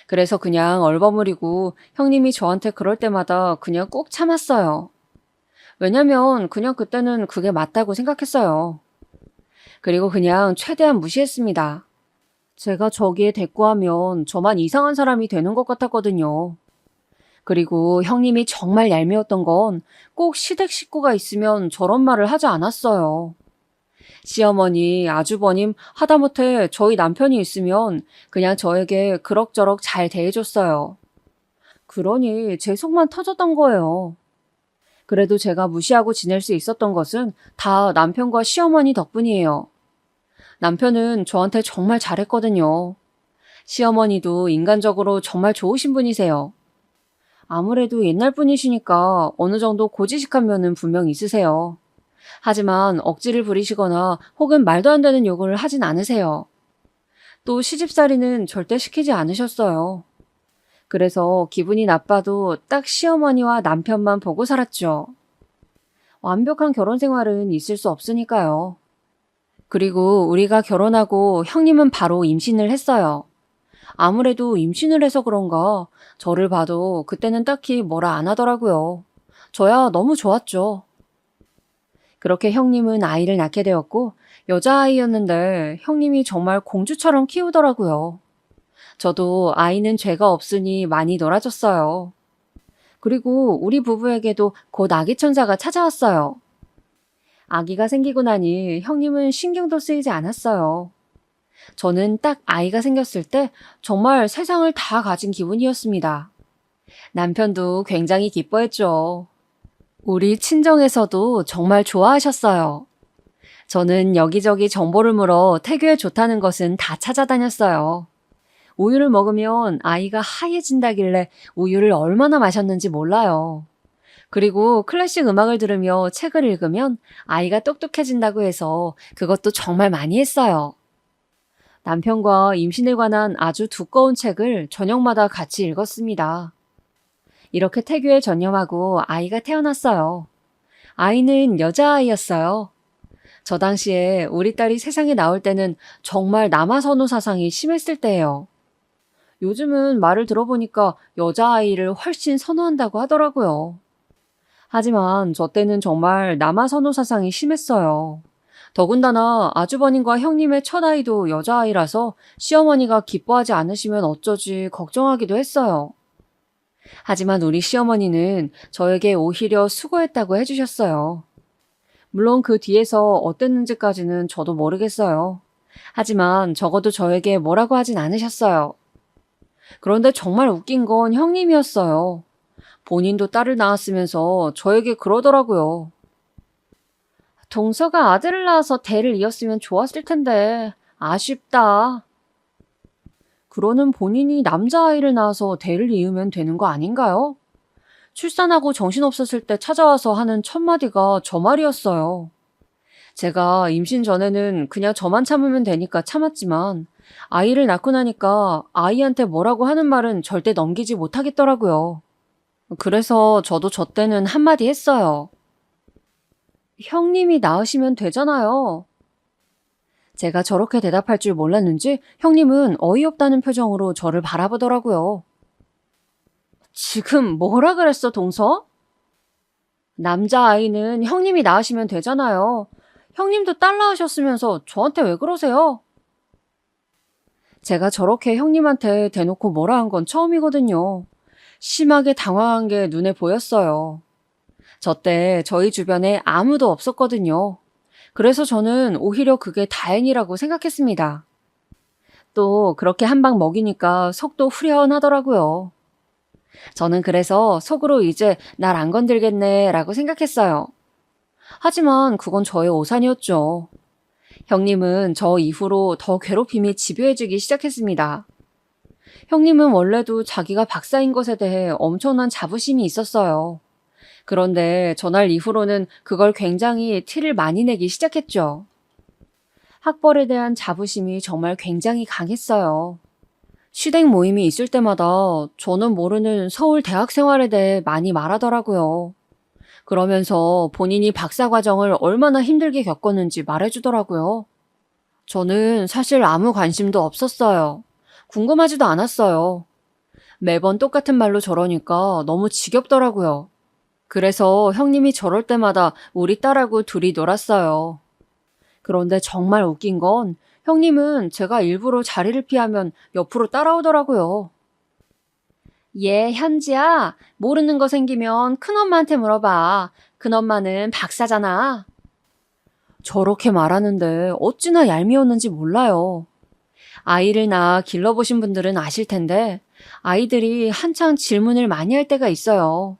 그래서 그냥 얼버무리고 형님이 저한테 그럴 때마다 그냥 꾹 참았어요. 왜냐면 그냥 그때는 그게 맞다고 생각했어요. 그리고 그냥 최대한 무시했습니다. 제가 저기에 대꾸하면 저만 이상한 사람이 되는 것 같았거든요. 그리고 형님이 정말 얄미웠던 건 꼭 시댁 식구가 있으면 저런 말을 하지 않았어요. 시어머니, 아주버님, 하다못해 저희 남편이 있으면 그냥 저에게 그럭저럭 잘 대해줬어요. 그러니 제 속만 터졌던 거예요. 그래도 제가 무시하고 지낼 수 있었던 것은 다 남편과 시어머니 덕분이에요. 남편은 저한테 정말 잘했거든요. 시어머니도 인간적으로 정말 좋으신 분이세요. 아무래도 옛날 분이시니까 어느 정도 고지식한 면은 분명 있으세요. 하지만 억지를 부리시거나 혹은 말도 안 되는 요구를 하진 않으세요. 또 시집살이는 절대 시키지 않으셨어요. 그래서 기분이 나빠도 딱 시어머니와 남편만 보고 살았죠. 완벽한 결혼 생활은 있을 수 없으니까요. 그리고 우리가 결혼하고 형님은 바로 임신을 했어요. 아무래도 임신을 해서 그런가 저를 봐도 그때는 딱히 뭐라 안 하더라고요. 저야 너무 좋았죠. 그렇게 형님은 아이를 낳게 되었고 여자아이였는데 형님이 정말 공주처럼 키우더라고요. 저도 아이는 죄가 없으니 많이 놀아줬어요. 그리고 우리 부부에게도 곧 아기 천사가 찾아왔어요. 아기가 생기고 나니 형님은 신경도 쓰이지 않았어요. 저는 딱 아이가 생겼을 때 정말 세상을 다 가진 기분이었습니다. 남편도 굉장히 기뻐했죠. 우리 친정에서도 정말 좋아하셨어요. 저는 여기저기 정보를 물어 태교에 좋다는 것은 다 찾아다녔어요. 우유를 먹으면 아이가 하얘진다길래 우유를 얼마나 마셨는지 몰라요. 그리고 클래식 음악을 들으며 책을 읽으면 아이가 똑똑해진다고 해서 그것도 정말 많이 했어요. 남편과 임신에 관한 아주 두꺼운 책을 저녁마다 같이 읽었습니다. 이렇게 태교에 전념하고 아이가 태어났어요. 아이는 여자아이였어요. 저 당시에 우리 딸이 세상에 나올 때는 정말 남아선호 사상이 심했을 때예요. 요즘은 말을 들어보니까 여자아이를 훨씬 선호한다고 하더라고요. 하지만 저 때는 정말 남아선호 사상이 심했어요. 더군다나 아주버님과 형님의 첫 아이도 여자아이라서 시어머니가 기뻐하지 않으시면 어쩌지 걱정하기도 했어요. 하지만 우리 시어머니는 저에게 오히려 수고했다고 해주셨어요. 물론 그 뒤에서 어땠는지까지는 저도 모르겠어요. 하지만 적어도 저에게 뭐라고 하진 않으셨어요. 그런데 정말 웃긴 건 형님이었어요. 본인도 딸을 낳았으면서 저에게 그러더라고요. 동서가 아들을 낳아서 대를 이었으면 좋았을 텐데 아쉽다. 그러는 본인이 남자아이를 낳아서 대를 이으면 되는 거 아닌가요? 출산하고 정신없었을 때 찾아와서 하는 첫 마디가 저 말이었어요. 제가 임신 전에는 그냥 저만 참으면 되니까 참았지만 아이를 낳고 나니까 아이한테 뭐라고 하는 말은 절대 넘기지 못하겠더라고요. 그래서 저도 저 때는 한마디 했어요. 형님이 낳으시면 되잖아요. 제가 저렇게 대답할 줄 몰랐는지 형님은 어이없다는 표정으로 저를 바라보더라고요. 지금 뭐라 그랬어, 동서? 남자아이는 형님이 낳으시면 되잖아요. 형님도 딸 낳으셨으면서 저한테 왜 그러세요? 제가 저렇게 형님한테 대놓고 뭐라 한 건 처음이거든요. 심하게 당황한 게 눈에 보였어요. 저 때 저희 주변에 아무도 없었거든요. 그래서 저는 오히려 그게 다행이라고 생각했습니다. 또 그렇게 한 방 먹이니까 속도 후련하더라고요. 저는 그래서 속으로 이제 날 안 건들겠네 라고 생각했어요. 하지만 그건 저의 오산이었죠. 형님은 저 이후로 더 괴롭힘이 집요해지기 시작했습니다. 형님은 원래도 자기가 박사인 것에 대해 엄청난 자부심이 있었어요. 그런데 전날 이후로는 그걸 굉장히 티를 많이 내기 시작했죠. 학벌에 대한 자부심이 정말 굉장히 강했어요. 시댁 모임이 있을 때마다 저는 모르는 서울 대학 생활에 대해 많이 말하더라고요. 그러면서 본인이 박사 과정을 얼마나 힘들게 겪었는지 말해주더라고요. 저는 사실 아무 관심도 없었어요. 궁금하지도 않았어요. 매번 똑같은 말로 저러니까 너무 지겹더라고요. 그래서 형님이 저럴 때마다 우리 딸하고 둘이 놀았어요. 그런데 정말 웃긴 건 형님은 제가 일부러 자리를 피하면 옆으로 따라오더라고요. 얘 현지야, 모르는 거 생기면 큰엄마한테 물어봐. 큰엄마는 박사잖아. 저렇게 말하는데 어찌나 얄미웠는지 몰라요. 아이를 낳아 길러보신 분들은 아실 텐데 아이들이 한창 질문을 많이 할 때가 있어요.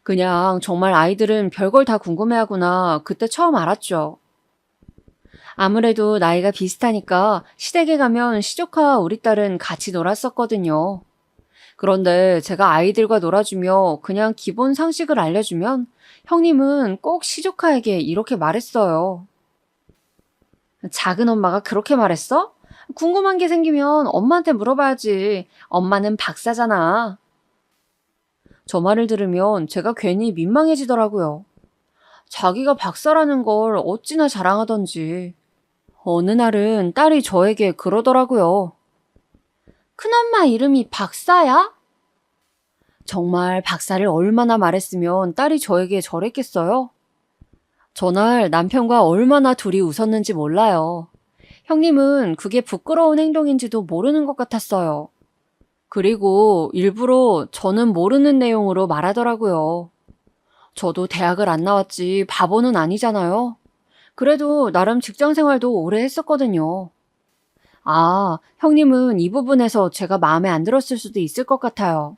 그냥 정말 아이들은 별걸 다 궁금해하구나 그때 처음 알았죠. 아무래도 나이가 비슷하니까 시댁에 가면 시조카와 우리 딸은 같이 놀았었거든요. 그런데 제가 아이들과 놀아주며 그냥 기본 상식을 알려주면 형님은 꼭 시조카에게 이렇게 말했어요. 작은 엄마가 그렇게 말했어? 궁금한 게 생기면 엄마한테 물어봐야지. 엄마는 박사잖아. 저 말을 들으면 제가 괜히 민망해지더라고요. 자기가 박사라는 걸 어찌나 자랑하던지. 어느 날은 딸이 저에게 그러더라고요. 큰엄마 이름이 박사야? 정말 박사를 얼마나 말했으면 딸이 저에게 저랬겠어요? 전날 남편과 얼마나 둘이 웃었는지 몰라요. 형님은 그게 부끄러운 행동인지도 모르는 것 같았어요. 그리고 일부러 저는 모르는 내용으로 말하더라고요. 저도 대학을 안 나왔지 바보는 아니잖아요. 그래도 나름 직장 생활도 오래 했었거든요. 아, 형님은 이 부분에서 제가 마음에 안 들었을 수도 있을 것 같아요.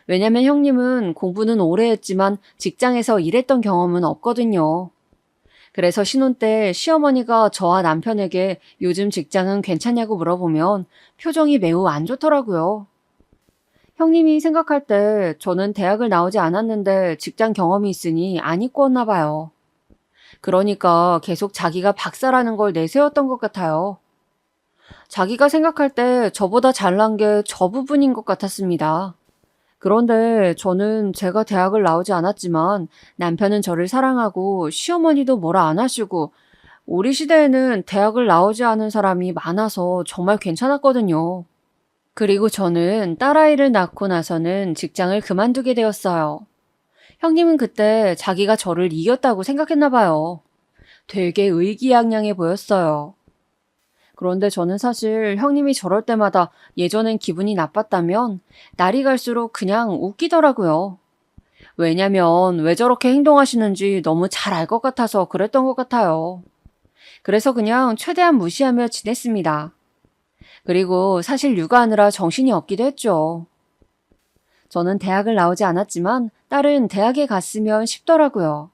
왜냐면 형님은 공부는 오래 했지만 직장에서 일했던 경험은 없거든요. 그래서 신혼 때 시어머니가 저와 남편에게 요즘 직장은 괜찮냐고 물어보면 표정이 매우 안 좋더라고요. 형님이 생각할 때 저는 대학을 나오지 않았는데 직장 경험이 있으니 안 이뻤나 봐요. 그러니까 계속 자기가 박사라는 걸 내세웠던 것 같아요. 자기가 생각할 때 저보다 잘난 게 저 부분인 것 같았습니다. 그런데 저는 제가 대학을 나오지 않았지만 남편은 저를 사랑하고 시어머니도 뭐라 안 하시고 우리 시대에는 대학을 나오지 않은 사람이 많아서 정말 괜찮았거든요. 그리고 저는 딸아이를 낳고 나서는 직장을 그만두게 되었어요. 형님은 그때 자기가 저를 이겼다고 생각했나 봐요. 되게 의기양양해 보였어요. 그런데 저는 사실 형님이 저럴 때마다 예전엔 기분이 나빴다면 날이 갈수록 그냥 웃기더라고요. 왜냐면 왜 저렇게 행동하시는지 너무 잘 알 것 같아서 그랬던 것 같아요. 그래서 그냥 최대한 무시하며 지냈습니다. 그리고 사실 육아하느라 정신이 없기도 했죠. 저는 대학을 나오지 않았지만 딸은 대학에 갔으면 싶더라고요.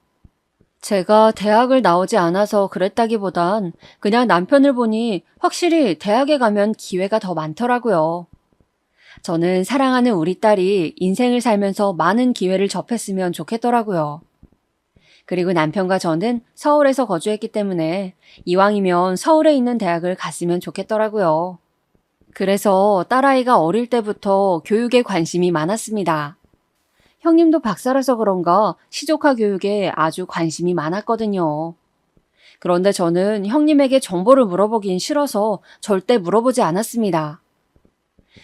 제가 대학을 나오지 않아서 그랬다기보단 그냥 남편을 보니 확실히 대학에 가면 기회가 더 많더라고요. 저는 사랑하는 우리 딸이 인생을 살면서 많은 기회를 접했으면 좋겠더라고요. 그리고 남편과 저는 서울에서 거주했기 때문에 이왕이면 서울에 있는 대학을 갔으면 좋겠더라고요. 그래서 딸아이가 어릴 때부터 교육에 관심이 많았습니다. 형님도 박사라서 그런가 시조카 교육에 아주 관심이 많았거든요. 그런데 저는 형님에게 정보를 물어보긴 싫어서 절대 물어보지 않았습니다.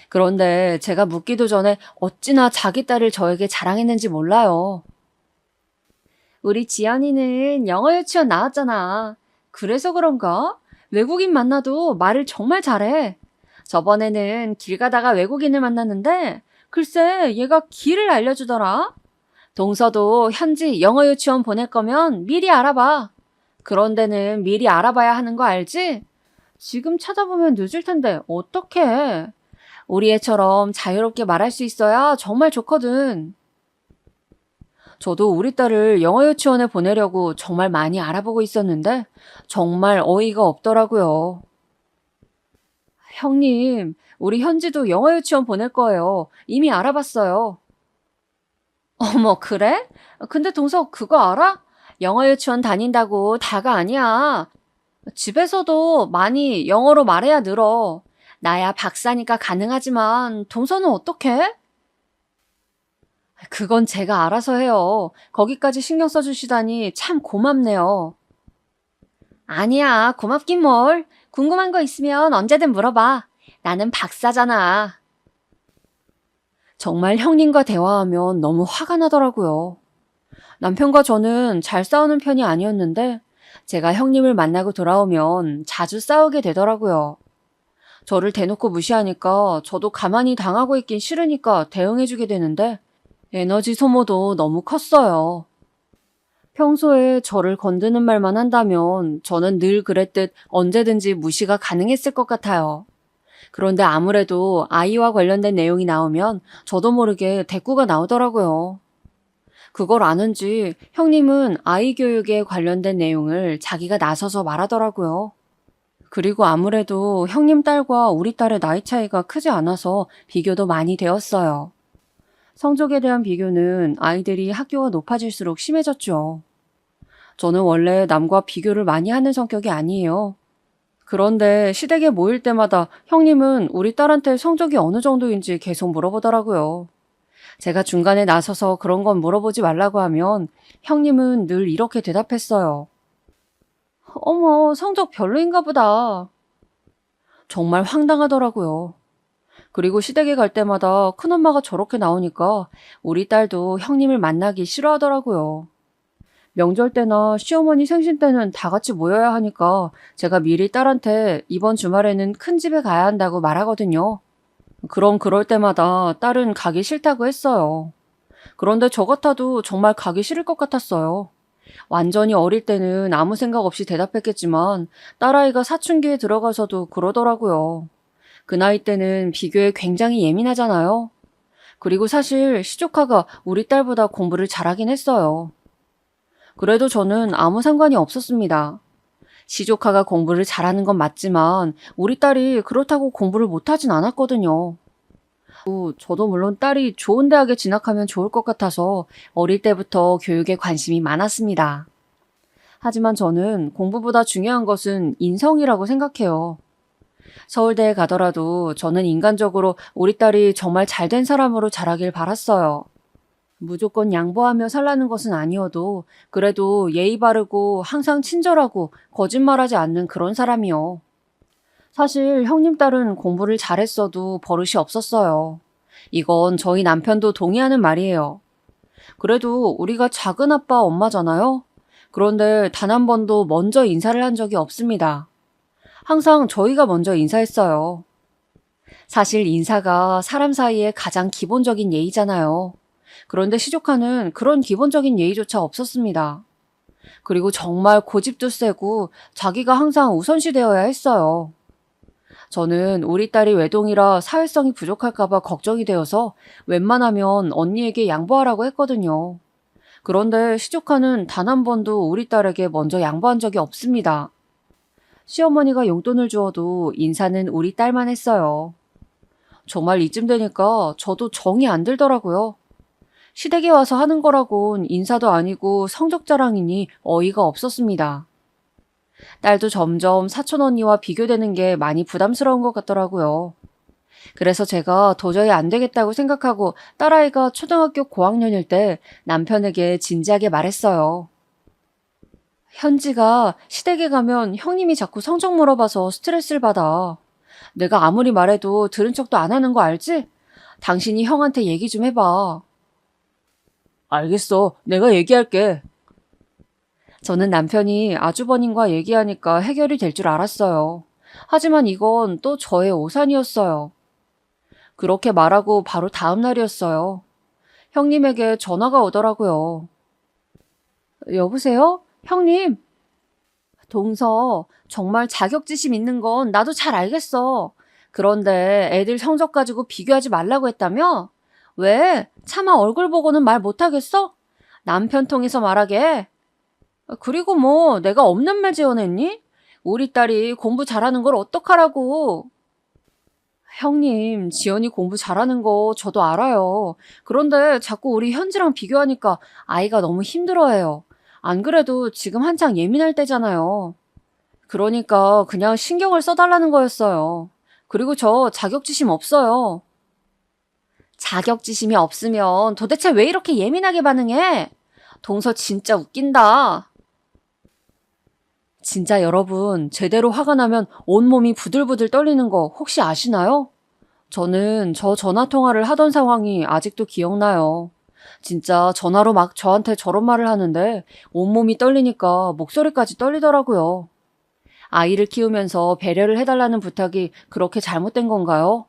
그런데 제가 묻기도 전에 어찌나 자기 딸을 저에게 자랑했는지 몰라요. 우리 지연이는 영어 유치원 나왔잖아. 그래서 그런가? 외국인 만나도 말을 정말 잘해. 저번에는 길 가다가 외국인을 만났는데 글쎄 얘가 길을 알려주더라. 동서도 현지 영어 유치원 보낼 거면 미리 알아봐. 그런 데는 미리 알아봐야 하는 거 알지? 지금 찾아보면 늦을 텐데 어떡해. 우리 애처럼 자유롭게 말할 수 있어야 정말 좋거든. 저도 우리 딸을 영어 유치원에 보내려고 정말 많이 알아보고 있었는데 정말 어이가 없더라고요. 형님, 우리 현지도 영어 유치원 보낼 거예요. 이미 알아봤어요. 어머, 그래? 근데 동서 그거 알아? 영어 유치원 다닌다고 다가 아니야. 집에서도 많이 영어로 말해야 늘어. 나야 박사니까 가능하지만 동서는 어떡해? 그건 제가 알아서 해요. 거기까지 신경 써주시다니 참 고맙네요. 아니야, 고맙긴 뭘. 궁금한 거 있으면 언제든 물어봐. 나는 박사잖아. 정말 형님과 대화하면 너무 화가 나더라고요. 남편과 저는 잘 싸우는 편이 아니었는데 제가 형님을 만나고 돌아오면 자주 싸우게 되더라고요. 저를 대놓고 무시하니까 저도 가만히 당하고 있긴 싫으니까 대응해주게 되는데 에너지 소모도 너무 컸어요. 평소에 저를 건드는 말만 한다면 저는 늘 그랬듯 언제든지 무시가 가능했을 것 같아요. 그런데 아무래도 아이와 관련된 내용이 나오면 저도 모르게 대꾸가 나오더라고요. 그걸 아는지 형님은 아이 교육에 관련된 내용을 자기가 나서서 말하더라고요. 그리고 아무래도 형님 딸과 우리 딸의 나이 차이가 크지 않아서 비교도 많이 되었어요. 성적에 대한 비교는 아이들이 학교가 높아질수록 심해졌죠. 저는 원래 남과 비교를 많이 하는 성격이 아니에요. 그런데 시댁에 모일 때마다 형님은 우리 딸한테 성적이 어느 정도인지 계속 물어보더라고요. 제가 중간에 나서서 그런 건 물어보지 말라고 하면 형님은 늘 이렇게 대답했어요. 어머, 성적 별로인가 보다. 정말 황당하더라고요. 그리고 시댁에 갈 때마다 큰엄마가 저렇게 나오니까 우리 딸도 형님을 만나기 싫어하더라고요. 명절 때나 시어머니 생신 때는 다 같이 모여야 하니까 제가 미리 딸한테 이번 주말에는 큰 집에 가야 한다고 말하거든요. 그럼 그럴 때마다 딸은 가기 싫다고 했어요. 그런데 저 같아도 정말 가기 싫을 것 같았어요. 완전히 어릴 때는 아무 생각 없이 대답했겠지만 딸아이가 사춘기에 들어가서도 그러더라고요. 그 나이 때는 비교에 굉장히 예민하잖아요. 그리고 사실 시조카가 우리 딸보다 공부를 잘하긴 했어요. 그래도 저는 아무 상관이 없었습니다. 시조카가 공부를 잘하는 건 맞지만 우리 딸이 그렇다고 공부를 못하진 않았거든요. 저도 물론 딸이 좋은 대학에 진학하면 좋을 것 같아서 어릴 때부터 교육에 관심이 많았습니다. 하지만 저는 공부보다 중요한 것은 인성이라고 생각해요. 서울대에 가더라도 저는 인간적으로 우리 딸이 정말 잘된 사람으로 자라길 바랐어요. 무조건 양보하며 살라는 것은 아니어도 그래도 예의 바르고 항상 친절하고 거짓말하지 않는 그런 사람이요. 사실 형님 딸은 공부를 잘했어도 버릇이 없었어요. 이건 저희 남편도 동의하는 말이에요. 그래도 우리가 작은 아빠 엄마잖아요. 그런데 단 한 번도 먼저 인사를 한 적이 없습니다. 항상 저희가 먼저 인사했어요. 사실 인사가 사람 사이에 가장 기본적인 예의잖아요. 그런데 시조카는 그런 기본적인 예의조차 없었습니다. 그리고 정말 고집도 세고 자기가 항상 우선시 되어야 했어요. 저는 우리 딸이 외동이라 사회성이 부족할까봐 걱정이 되어서 웬만하면 언니에게 양보하라고 했거든요. 그런데 시조카는 단 한 번도 우리 딸에게 먼저 양보한 적이 없습니다. 시어머니가 용돈을 주어도 인사는 우리 딸만 했어요. 정말 이쯤 되니까 저도 정이 안 들더라고요. 시댁에 와서 하는 거라곤 인사도 아니고 성적 자랑이니 어이가 없었습니다. 딸도 점점 사촌 언니와 비교되는 게 많이 부담스러운 것 같더라고요. 그래서 제가 도저히 안 되겠다고 생각하고 딸아이가 초등학교 고학년일 때 남편에게 진지하게 말했어요. 현지가 시댁에 가면 형님이 자꾸 성적 물어봐서 스트레스를 받아. 내가 아무리 말해도 들은 척도 안 하는 거 알지? 당신이 형한테 얘기 좀 해봐. 알겠어. 내가 얘기할게. 저는 남편이 아주버님과 얘기하니까 해결이 될 줄 알았어요. 하지만 이건 또 저의 오산이었어요. 그렇게 말하고 바로 다음 날이었어요. 형님에게 전화가 오더라고요. 여보세요? 형님? 동서, 정말 자격지심 있는 건 나도 잘 알겠어. 그런데 애들 성적 가지고 비교하지 말라고 했다며? 왜? 차마 얼굴 보고는 말 못하겠어? 남편 통해서 말하게. 그리고 뭐 내가 없는 말 지어냈니? 우리 딸이 공부 잘하는 걸 어떡하라고. 형님, 지연이 공부 잘하는 거 저도 알아요. 그런데 자꾸 우리 현지랑 비교하니까 아이가 너무 힘들어해요. 안 그래도 지금 한창 예민할 때잖아요. 그러니까 그냥 신경을 써달라는 거였어요. 그리고 저 자격지심 없어요. 자격지심이 없으면 도대체 왜 이렇게 예민하게 반응해? 동서 진짜 웃긴다. 진짜 여러분, 제대로 화가 나면 온몸이 부들부들 떨리는 거 혹시 아시나요? 저는 저 전화 통화를 하던 상황이 아직도 기억나요. 진짜 전화로 막 저한테 저런 말을 하는데 온몸이 떨리니까 목소리까지 떨리더라고요. 아이를 키우면서 배려를 해달라는 부탁이 그렇게 잘못된 건가요?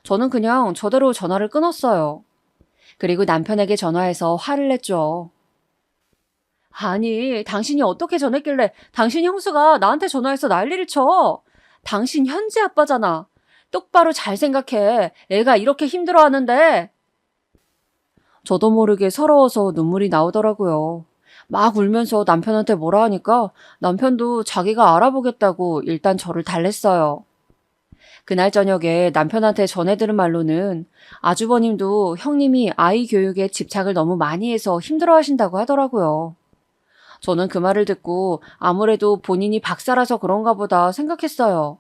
저는 그냥 저대로 전화를 끊었어요. 그리고 남편에게 전화해서 화를 냈죠. 아니, 당신이 어떻게 전했길래 당신 형수가 나한테 전화해서 난리를 쳐. 당신 현지 아빠잖아. 똑바로 잘 생각해. 애가 이렇게 힘들어하는데. 저도 모르게 서러워서 눈물이 나오더라고요. 막 울면서 남편한테 뭐라 하니까 남편도 자기가 알아보겠다고 일단 저를 달랬어요. 그날 저녁에 남편한테 전해들은 말로는 아주버님도 형님이 아이 교육에 집착을 너무 많이 해서 힘들어하신다고 하더라고요. 저는 그 말을 듣고 아무래도 본인이 박사라서 그런가 보다 생각했어요.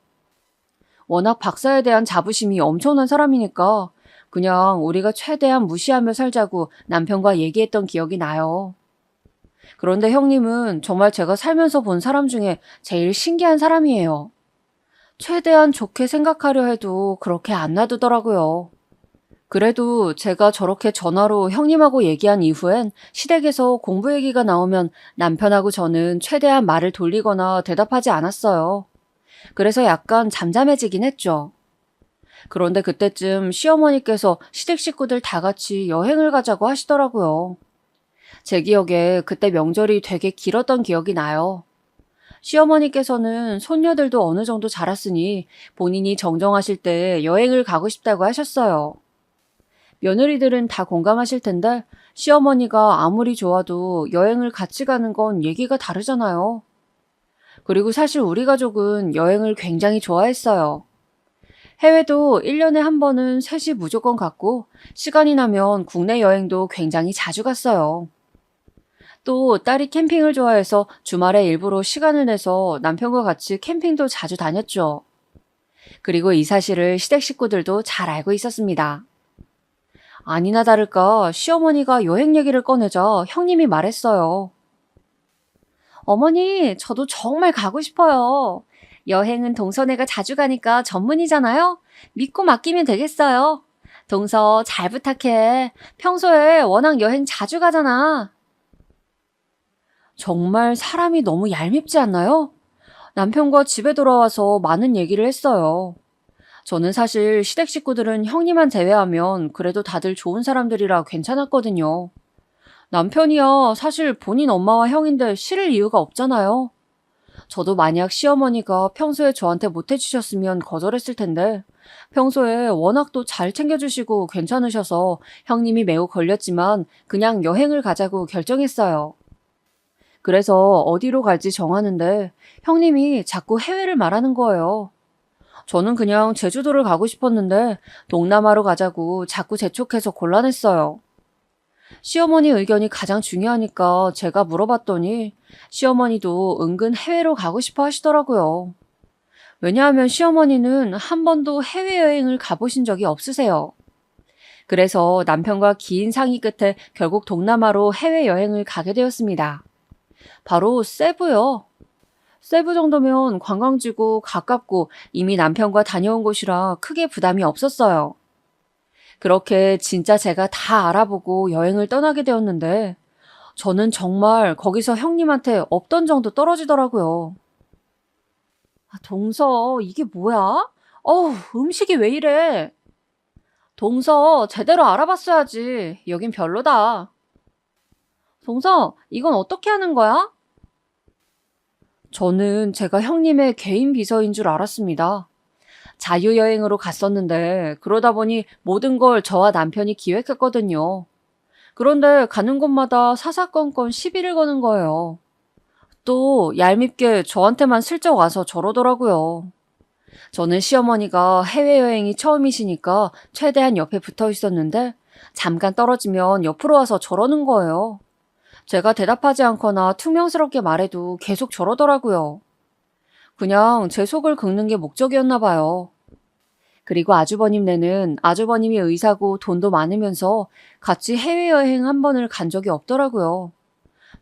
워낙 박사에 대한 자부심이 엄청난 사람이니까 그냥 우리가 최대한 무시하며 살자고 남편과 얘기했던 기억이 나요. 그런데 형님은 정말 제가 살면서 본 사람 중에 제일 신기한 사람이에요. 최대한 좋게 생각하려 해도 그렇게 안 놔두더라고요. 그래도 제가 저렇게 전화로 형님하고 얘기한 이후엔 시댁에서 공부 얘기가 나오면 남편하고 저는 최대한 말을 돌리거나 대답하지 않았어요. 그래서 약간 잠잠해지긴 했죠. 그런데 그때쯤 시어머니께서 시댁 식구들 다 같이 여행을 가자고 하시더라고요. 제 기억에 그때 명절이 되게 길었던 기억이 나요. 시어머니께서는 손녀들도 어느 정도 자랐으니 본인이 정정하실 때 여행을 가고 싶다고 하셨어요. 며느리들은 다 공감하실 텐데 시어머니가 아무리 좋아도 여행을 같이 가는 건 얘기가 다르잖아요. 그리고 사실 우리 가족은 여행을 굉장히 좋아했어요. 해외도 1년에 한 번은 셋이 무조건 갔고 시간이 나면 국내 여행도 굉장히 자주 갔어요. 또 딸이 캠핑을 좋아해서 주말에 일부러 시간을 내서 남편과 같이 캠핑도 자주 다녔죠. 그리고 이 사실을 시댁 식구들도 잘 알고 있었습니다. 아니나 다를까 시어머니가 여행 얘기를 꺼내자 형님이 말했어요. 어머니, 저도 정말 가고 싶어요. 여행은 동서네가 자주 가니까 전문이잖아요. 믿고 맡기면 되겠어요. 동서 잘 부탁해. 평소에 워낙 여행 자주 가잖아. 정말 사람이 너무 얄밉지 않나요? 남편과 집에 돌아와서 많은 얘기를 했어요. 저는 사실 시댁 식구들은 형님만 제외하면 그래도 다들 좋은 사람들이라 괜찮았거든요. 남편이야 사실 본인 엄마와 형인데 싫을 이유가 없잖아요. 저도 만약 시어머니가 평소에 저한테 못해주셨으면 거절했을 텐데 평소에 워낙 또 잘 챙겨주시고 괜찮으셔서 형님이 매우 걸렸지만 그냥 여행을 가자고 결정했어요. 그래서 어디로 갈지 정하는데 형님이 자꾸 해외를 말하는 거예요. 저는 그냥 제주도를 가고 싶었는데 동남아로 가자고 자꾸 재촉해서 곤란했어요. 시어머니 의견이 가장 중요하니까 제가 물어봤더니 시어머니도 은근 해외로 가고 싶어 하시더라고요. 왜냐하면 시어머니는 한 번도 해외여행을 가보신 적이 없으세요. 그래서 남편과 긴 상의 끝에 결국 동남아로 해외여행을 가게 되었습니다. 바로 세부요. 세부 정도면 관광지고 가깝고 이미 남편과 다녀온 곳이라 크게 부담이 없었어요. 그렇게 진짜 제가 다 알아보고 여행을 떠나게 되었는데 저는 정말 거기서 형님한테 없던 정도 떨어지더라고요. 동서, 이게 뭐야? 어우, 음식이 왜 이래? 동서, 제대로 알아봤어야지. 여긴 별로다. 동서, 이건 어떻게 하는 거야? 저는 제가 형님의 개인 비서인 줄 알았습니다. 자유여행으로 갔었는데 그러다 보니 모든 걸 저와 남편이 기획했거든요. 그런데 가는 곳마다 사사건건 시비를 거는 거예요. 또 얄밉게 저한테만 슬쩍 와서 저러더라고요. 저는 시어머니가 해외여행이 처음이시니까 최대한 옆에 붙어 있었는데 잠깐 떨어지면 옆으로 와서 저러는 거예요. 제가 대답하지 않거나 퉁명스럽게 말해도 계속 저러더라고요. 그냥 제 속을 긁는 게 목적이었나 봐요. 그리고 아주버님네는 아주버님이 의사고 돈도 많으면서 같이 해외여행 한 번을 간 적이 없더라고요.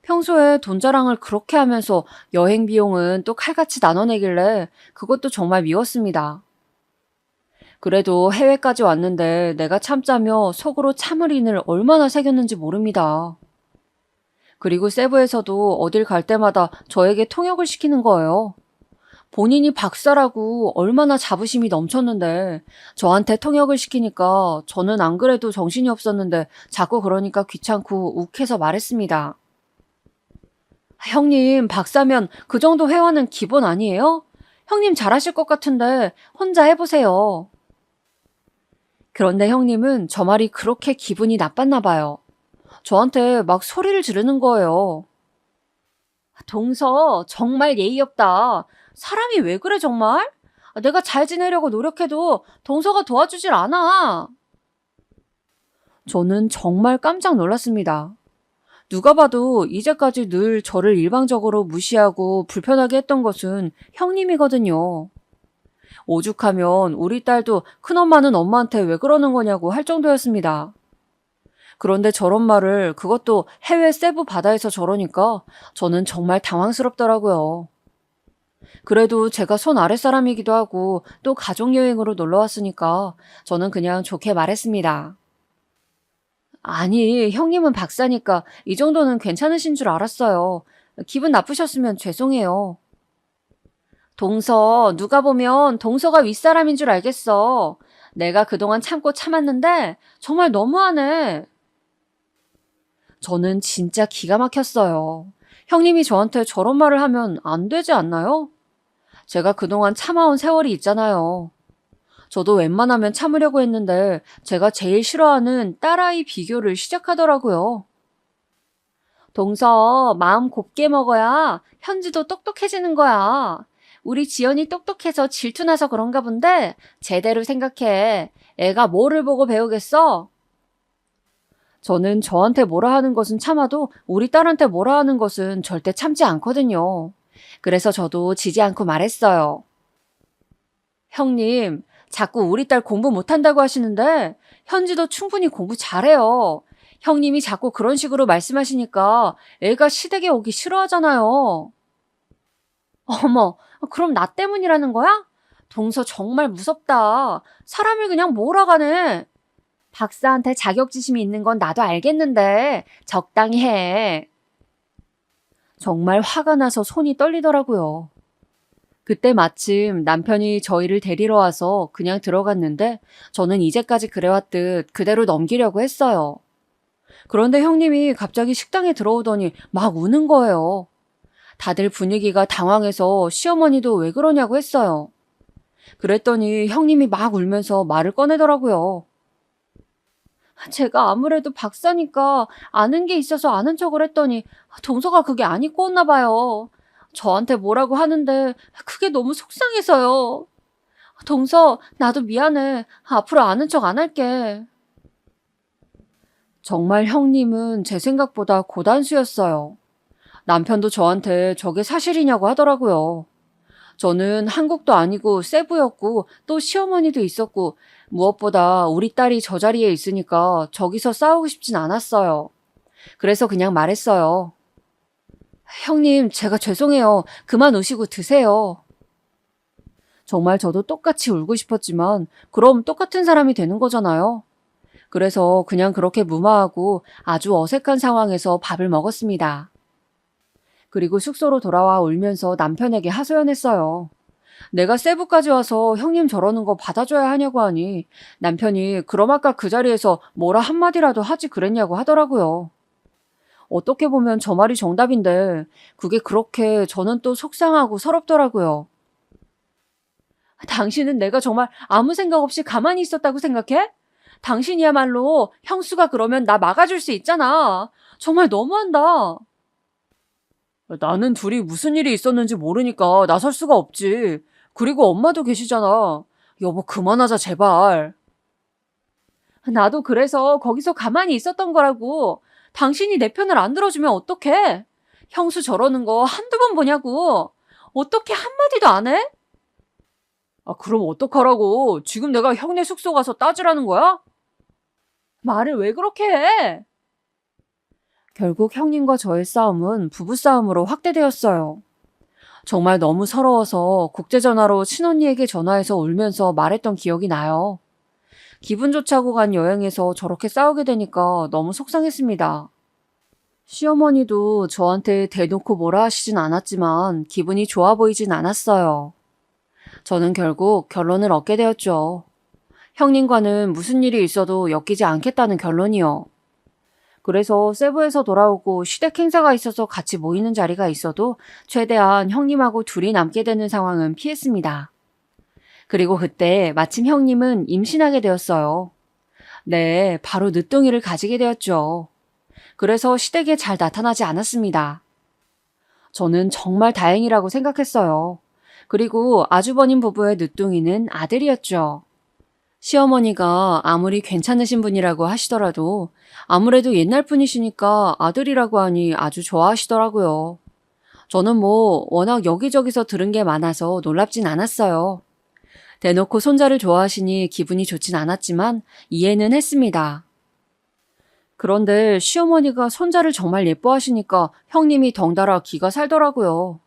평소에 돈 자랑을 그렇게 하면서 여행 비용은 또 칼같이 나눠내길래 그것도 정말 미웠습니다. 그래도 해외까지 왔는데 내가 참자며 속으로 참을 인을 얼마나 새겼는지 모릅니다. 그리고 세부에서도 어딜 갈 때마다 저에게 통역을 시키는 거예요. 본인이 박사라고 얼마나 자부심이 넘쳤는데 저한테 통역을 시키니까 저는 안 그래도 정신이 없었는데 자꾸 그러니까 귀찮고 욱해서 말했습니다. 형님, 박사면 그 정도 회화는 기본 아니에요? 형님 잘하실 것 같은데 혼자 해보세요. 그런데 형님은 저 말이 그렇게 기분이 나빴나 봐요. 저한테 막 소리를 지르는 거예요. 동서, 정말 예의 없다. 사람이 왜 그래 정말? 내가 잘 지내려고 노력해도 동서가 도와주질 않아. 저는 정말 깜짝 놀랐습니다. 누가 봐도 이제까지 늘 저를 일방적으로 무시하고 불편하게 했던 것은 형님이거든요. 오죽하면 우리 딸도 큰엄마는 엄마한테 왜 그러는 거냐고 할 정도였습니다. 그런데 저런 말을 그것도 해외 세부 바다에서 저러니까 저는 정말 당황스럽더라고요. 그래도 제가 손 아랫사람이기도 하고 또 가족여행으로 놀러 왔으니까 저는 그냥 좋게 말했습니다. 아니, 형님은 박사니까 이 정도는 괜찮으신 줄 알았어요. 기분 나쁘셨으면 죄송해요. 동서, 누가 보면 동서가 윗사람인 줄 알겠어. 내가 그동안 참고 참았는데 정말 너무하네. 저는 진짜 기가 막혔어요. 형님이 저한테 저런 말을 하면 안 되지 않나요? 제가 그동안 참아온 세월이 있잖아요. 저도 웬만하면 참으려고 했는데 제가 제일 싫어하는 딸아이 비교를 시작하더라고요. 동서, 마음 곱게 먹어야 현지도 똑똑해지는 거야. 우리 지연이 똑똑해서 질투나서 그런가 본데 제대로 생각해. 애가 뭐를 보고 배우겠어? 저는 저한테 뭐라 하는 것은 참아도 우리 딸한테 뭐라 하는 것은 절대 참지 않거든요. 그래서 저도 지지 않고 말했어요. 형님, 자꾸 우리 딸 공부 못한다고 하시는데 현지도 충분히 공부 잘해요. 형님이 자꾸 그런 식으로 말씀하시니까 애가 시댁에 오기 싫어하잖아요. 어머, 그럼 나 때문이라는 거야? 동서 정말 무섭다. 사람을 그냥 몰아가네. 박사한테 자격지심이 있는 건 나도 알겠는데 적당히 해. 정말 화가 나서 손이 떨리더라고요. 그때 마침 남편이 저희를 데리러 와서 그냥 들어갔는데 저는 이제까지 그래왔듯 그대로 넘기려고 했어요. 그런데 형님이 갑자기 식당에 들어오더니 막 우는 거예요. 다들 분위기가 당황해서 시어머니도 왜 그러냐고 했어요. 그랬더니 형님이 막 울면서 말을 꺼내더라고요. 제가 아무래도 박사니까 아는 게 있어서 아는 척을 했더니 동서가 그게 안 입고 왔나 봐요. 저한테 뭐라고 하는데 그게 너무 속상해서요. 동서, 나도 미안해. 앞으로 아는 척 안 할게. 정말 형님은 제 생각보다 고단수였어요. 남편도 저한테 저게 사실이냐고 하더라고요. 저는 한국도 아니고 세부였고 또 시어머니도 있었고 무엇보다 우리 딸이 저 자리에 있으니까 저기서 싸우고 싶진 않았어요. 그래서 그냥 말했어요. 형님, 제가 죄송해요. 그만 우시고 드세요. 정말 저도 똑같이 울고 싶었지만 그럼 똑같은 사람이 되는 거잖아요. 그래서 그냥 그렇게 무마하고 아주 어색한 상황에서 밥을 먹었습니다. 그리고 숙소로 돌아와 울면서 남편에게 하소연했어요. 내가 세부까지 와서 형님 저러는 거 받아줘야 하냐고 하니 남편이 그럼 아까 그 자리에서 뭐라 한마디라도 하지 그랬냐고 하더라고요. 어떻게 보면 저 말이 정답인데 그게 그렇게 저는 또 속상하고 서럽더라고요. 당신은 내가 정말 아무 생각 없이 가만히 있었다고 생각해? 당신이야말로 형수가 그러면 나 막아줄 수 있잖아. 정말 너무한다. 나는 둘이 무슨 일이 있었는지 모르니까 나설 수가 없지. 그리고 엄마도 계시잖아. 여보, 그만하자, 제발. 나도 그래서 거기서 가만히 있었던 거라고. 당신이 내 편을 안 들어주면 어떡해? 형수 저러는 거 한두 번 보냐고. 어떻게 한마디도 안 해? 아, 그럼 어떡하라고. 지금 내가 형네 숙소 가서 따지라는 거야? 말을 왜 그렇게 해? 결국 형님과 저의 싸움은 부부싸움으로 확대되었어요. 정말 너무 서러워서 국제전화로 친언니에게 전화해서 울면서 말했던 기억이 나요. 기분 좋자고 간 여행에서 저렇게 싸우게 되니까 너무 속상했습니다. 시어머니도 저한테 대놓고 뭐라 하시진 않았지만 기분이 좋아 보이진 않았어요. 저는 결국 결론을 얻게 되었죠. 형님과는 무슨 일이 있어도 엮이지 않겠다는 결론이요. 그래서 세부에서 돌아오고 시댁 행사가 있어서 같이 모이는 자리가 있어도 최대한 형님하고 둘이 남게 되는 상황은 피했습니다. 그리고 그때 마침 형님은 임신하게 되었어요. 네, 바로 늦둥이를 가지게 되었죠. 그래서 시댁에 잘 나타나지 않았습니다. 저는 정말 다행이라고 생각했어요. 그리고 아주버님 부부의 늦둥이는 아들이었죠. 시어머니가 아무리 괜찮으신 분이라고 하시더라도 아무래도 옛날 분이시니까 아들이라고 하니 아주 좋아하시더라고요. 저는 워낙 여기저기서 들은 게 많아서 놀랍진 않았어요. 대놓고 손자를 좋아하시니 기분이 좋진 않았지만 이해는 했습니다. 그런데 시어머니가 손자를 정말 예뻐하시니까 형님이 덩달아 기가 살더라고요.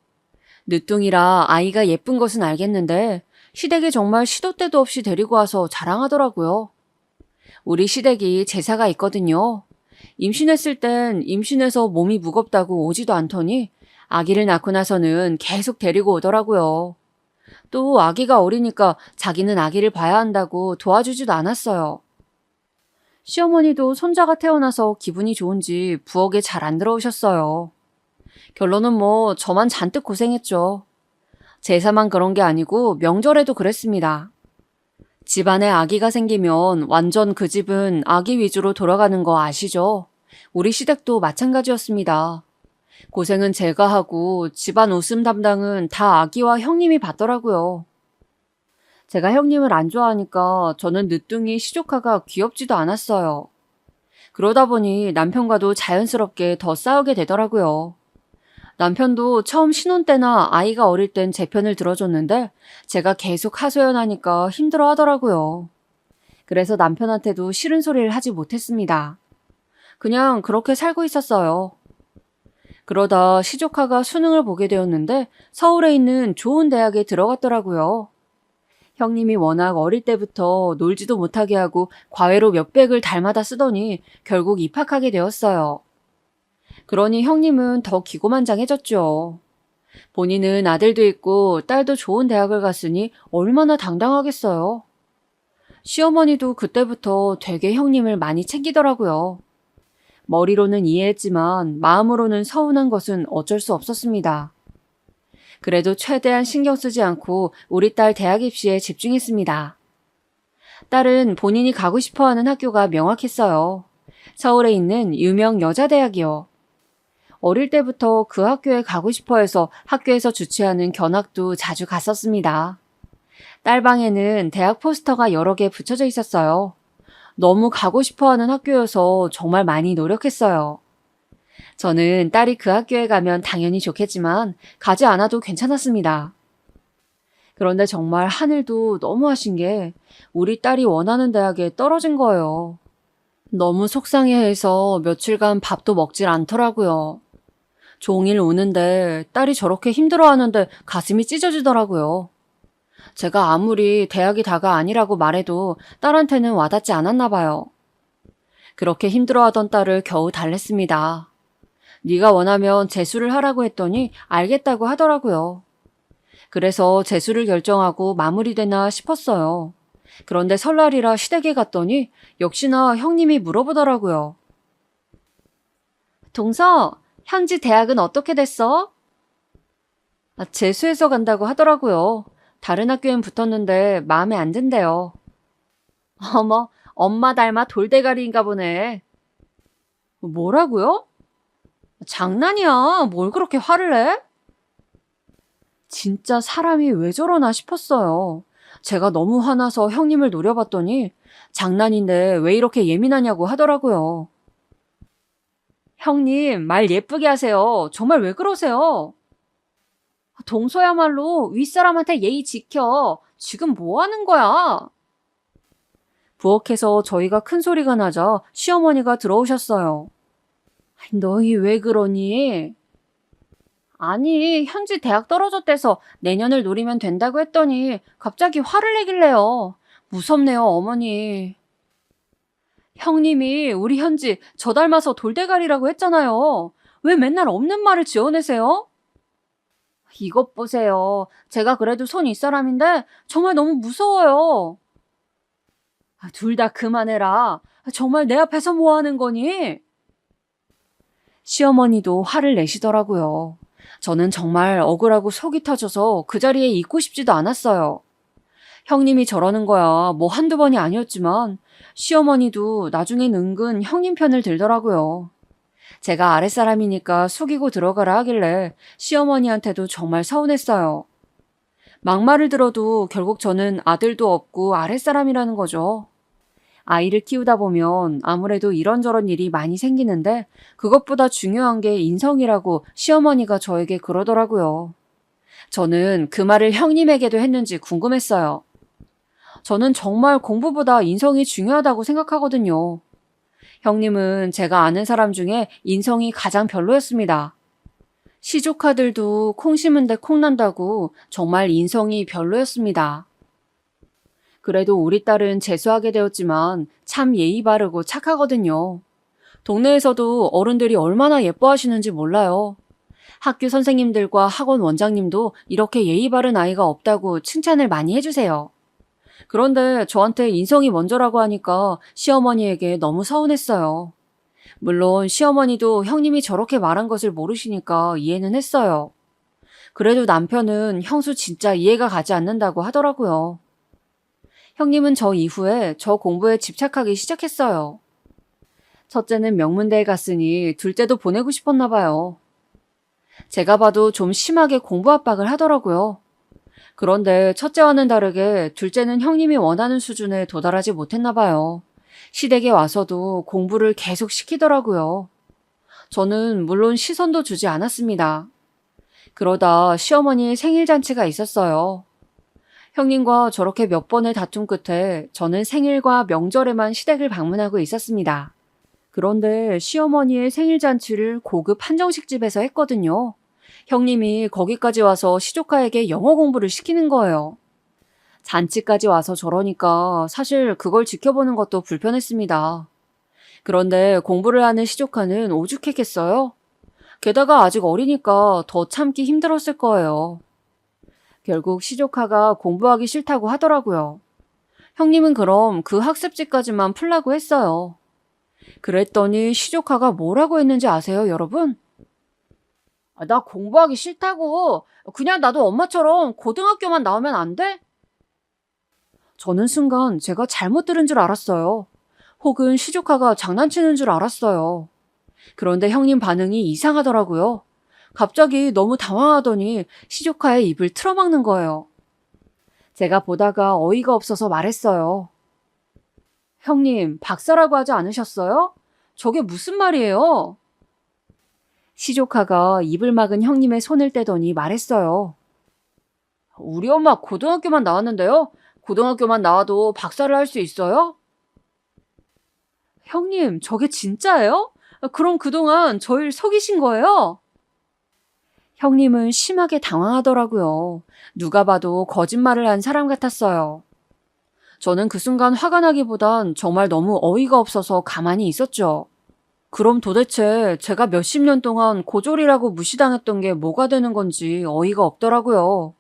늦둥이라 아이가 예쁜 것은 알겠는데 시댁에 정말 시도 때도 없이 데리고 와서 자랑하더라고요. 우리 시댁이 제사가 있거든요. 임신했을 땐 임신해서 몸이 무겁다고 오지도 않더니 아기를 낳고 나서는 계속 데리고 오더라고요. 또 아기가 어리니까 자기는 아기를 봐야 한다고 도와주지도 않았어요. 시어머니도 손자가 태어나서 기분이 좋은지 부엌에 잘 안 들어오셨어요. 결론은 저만 잔뜩 고생했죠. 제사만 그런 게 아니고 명절에도 그랬습니다. 집안에 아기가 생기면 완전 그 집은 아기 위주로 돌아가는 거 아시죠? 우리 시댁도 마찬가지였습니다. 고생은 제가 하고 집안 웃음 담당은 다 아기와 형님이 받더라고요. 제가 형님을 안 좋아하니까 저는 늦둥이 시조카가 귀엽지도 않았어요. 그러다 보니 남편과도 자연스럽게 더 싸우게 되더라고요. 남편도 처음 신혼 때나 아이가 어릴 땐 제 편을 들어줬는데 제가 계속 하소연하니까 힘들어 하더라고요. 그래서 남편한테도 싫은 소리를 하지 못했습니다. 그냥 그렇게 살고 있었어요. 그러다 시조카가 수능을 보게 되었는데 서울에 있는 좋은 대학에 들어갔더라고요. 형님이 워낙 어릴 때부터 놀지도 못하게 하고 과외로 몇백을 달마다 쓰더니 결국 입학하게 되었어요. 그러니 형님은 더 기고만장해졌죠. 본인은 아들도 있고 딸도 좋은 대학을 갔으니 얼마나 당당하겠어요. 시어머니도 그때부터 되게 형님을 많이 챙기더라고요. 머리로는 이해했지만 마음으로는 서운한 것은 어쩔 수 없었습니다. 그래도 최대한 신경 쓰지 않고 우리 딸 대학 입시에 집중했습니다. 딸은 본인이 가고 싶어하는 학교가 명확했어요. 서울에 있는 유명 여자대학이요. 어릴 때부터 그 학교에 가고 싶어 해서 학교에서 주최하는 견학도 자주 갔었습니다. 딸 방에는 대학 포스터가 여러 개 붙여져 있었어요. 너무 가고 싶어 하는 학교여서 정말 많이 노력했어요. 저는 딸이 그 학교에 가면 당연히 좋겠지만 가지 않아도 괜찮았습니다. 그런데 정말 하늘도 너무하신 게 우리 딸이 원하는 대학에 떨어진 거예요. 너무 속상해해서 며칠간 밥도 먹질 않더라고요. 종일 우는데 딸이 저렇게 힘들어하는데 가슴이 찢어지더라고요. 제가 아무리 대학이 다가 아니라고 말해도 딸한테는 와닿지 않았나 봐요. 그렇게 힘들어하던 딸을 겨우 달랬습니다. 네가 원하면 재수를 하라고 했더니 알겠다고 하더라고요. 그래서 재수를 결정하고 마무리되나 싶었어요. 그런데 설날이라 시댁에 갔더니 역시나 형님이 물어보더라고요. 동서, 현지 대학은 어떻게 됐어? 재수해서 간다고 하더라고요. 다른 학교엔 붙었는데 마음에 안 든대요. 어머, 엄마 닮아 돌대가리인가 보네. 뭐라고요? 장난이야. 뭘 그렇게 화를 내? 진짜 사람이 왜 저러나 싶었어요. 제가 너무 화나서 형님을 노려봤더니 장난인데 왜 이렇게 예민하냐고 하더라고요. 형님, 말 예쁘게 하세요. 정말 왜 그러세요? 동서야말로 윗사람한테 예의 지켜. 지금 뭐 하는 거야? 부엌에서 저희가 큰 소리가 나자 시어머니가 들어오셨어요. 너희 왜 그러니? 아니, 현지 대학 떨어졌대서 내년을 노리면 된다고 했더니 갑자기 화를 내길래요. 무섭네요, 어머니. 형님이 우리 현지 저 닮아서 돌대가리라고 했잖아요. 왜 맨날 없는 말을 지어내세요? 이것 보세요. 제가 그래도 손 윗사람인데 정말 너무 무서워요. 둘 다 그만해라. 정말 내 앞에서 뭐 하는 거니? 시어머니도 화를 내시더라고요. 저는 정말 억울하고 속이 터져서 그 자리에 있고 싶지도 않았어요. 형님이 저러는 거야 뭐 한두 번이 아니었지만 시어머니도 나중엔 은근 형님 편을 들더라고요. 제가 아랫사람이니까 숙이고 들어가라 하길래 시어머니한테도 정말 서운했어요. 막말을 들어도 결국 저는 아들도 없고 아랫사람이라는 거죠. 아이를 키우다 보면 아무래도 이런저런 일이 많이 생기는데 그것보다 중요한 게 인성이라고 시어머니가 저에게 그러더라고요. 저는 그 말을 형님에게도 했는지 궁금했어요. 저는 정말 공부보다 인성이 중요하다고 생각하거든요. 형님은 제가 아는 사람 중에 인성이 가장 별로였습니다. 시조카들도 콩 심은데 콩 난다고 정말 인성이 별로였습니다. 그래도 우리 딸은 재수하게 되었지만 참 예의 바르고 착하거든요. 동네에서도 어른들이 얼마나 예뻐하시는지 몰라요. 학교 선생님들과 학원 원장님도 이렇게 예의 바른 아이가 없다고 칭찬을 많이 해주세요. 그런데 저한테 인성이 먼저라고 하니까 시어머니에게 너무 서운했어요. 물론 시어머니도 형님이 저렇게 말한 것을 모르시니까 이해는 했어요. 그래도 남편은 형수 진짜 이해가 가지 않는다고 하더라고요. 형님은 저 이후에 저 공부에 집착하기 시작했어요. 첫째는 명문대에 갔으니 둘째도 보내고 싶었나 봐요. 제가 봐도 좀 심하게 공부 압박을 하더라고요. 그런데 첫째와는 다르게 둘째는 형님이 원하는 수준에 도달하지 못했나 봐요. 시댁에 와서도 공부를 계속 시키더라고요. 저는 물론 시선도 주지 않았습니다. 그러다 시어머니의 생일 잔치가 있었어요. 형님과 저렇게 몇 번의 다툼 끝에 저는 생일과 명절에만 시댁을 방문하고 있었습니다. 그런데 시어머니의 생일 잔치를 고급 한정식집에서 했거든요. 형님이 거기까지 와서 시조카에게 영어 공부를 시키는 거예요. 잔치까지 와서 저러니까 사실 그걸 지켜보는 것도 불편했습니다. 그런데 공부를 하는 시조카는 오죽했겠어요? 게다가 아직 어리니까 더 참기 힘들었을 거예요. 결국 시조카가 공부하기 싫다고 하더라고요. 형님은 그럼 그 학습지까지만 풀라고 했어요. 그랬더니 시조카가 뭐라고 했는지 아세요, 여러분? 나 공부하기 싫다고. 그냥 나도 엄마처럼 고등학교만 나오면 안 돼? 저는 순간 제가 잘못 들은 줄 알았어요. 혹은 시조카가 장난치는 줄 알았어요. 그런데 형님 반응이 이상하더라고요. 갑자기 너무 당황하더니 시조카의 입을 틀어막는 거예요. 제가 보다가 어이가 없어서 말했어요. 형님, 박사라고 하지 않으셨어요? 저게 무슨 말이에요? 시조카가 입을 막은 형님의 손을 떼더니 말했어요. 우리 엄마 고등학교만 나왔는데요? 고등학교만 나와도 박사를 할 수 있어요? 형님, 저게 진짜예요? 그럼 그동안 저를 속이신 거예요? 형님은 심하게 당황하더라고요. 누가 봐도 거짓말을 한 사람 같았어요. 저는 그 순간 화가 나기보단 정말 너무 어이가 없어서 가만히 있었죠. 그럼 도대체 제가 몇십 년 동안 고졸이라고 무시당했던 게 뭐가 되는 건지 어이가 없더라고요.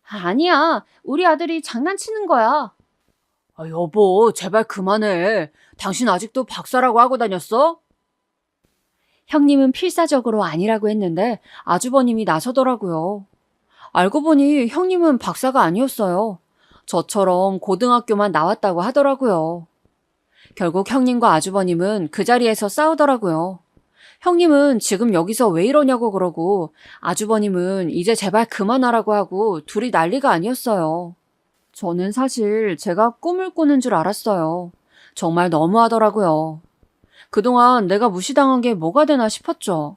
아니야, 우리 아들이 장난치는 거야. 여보, 제발 그만해. 당신 아직도 박사라고 하고 다녔어? 형님은 필사적으로 아니라고 했는데 아주버님이 나서더라고요. 알고 보니 형님은 박사가 아니었어요. 저처럼 고등학교만 나왔다고 하더라고요. 결국 형님과 아주버님은 그 자리에서 싸우더라고요. 형님은 지금 여기서 왜 이러냐고 그러고 아주버님은 이제 제발 그만하라고 하고 둘이 난리가 아니었어요. 저는 사실 제가 꿈을 꾸는 줄 알았어요. 정말 너무하더라고요. 그동안 내가 무시당한 게 뭐가 되나 싶었죠.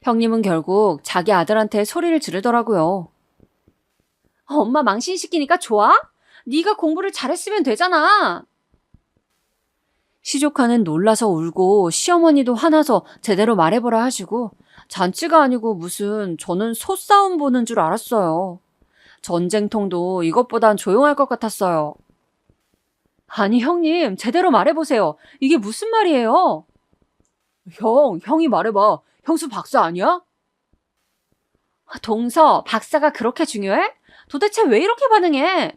형님은 결국 자기 아들한테 소리를 지르더라고요. 엄마 망신시키니까 좋아? 네가 공부를 잘했으면 되잖아. 시조카는 놀라서 울고 시어머니도 화나서 제대로 말해보라 하시고 잔치가 아니고 무슨 저는 소싸움 보는 줄 알았어요. 전쟁통도 이것보단 조용할 것 같았어요. 아니 형님 제대로 말해보세요. 이게 무슨 말이에요? 형이 말해봐. 형수 박사 아니야? 동서, 박사가 그렇게 중요해? 도대체 왜 이렇게 반응해?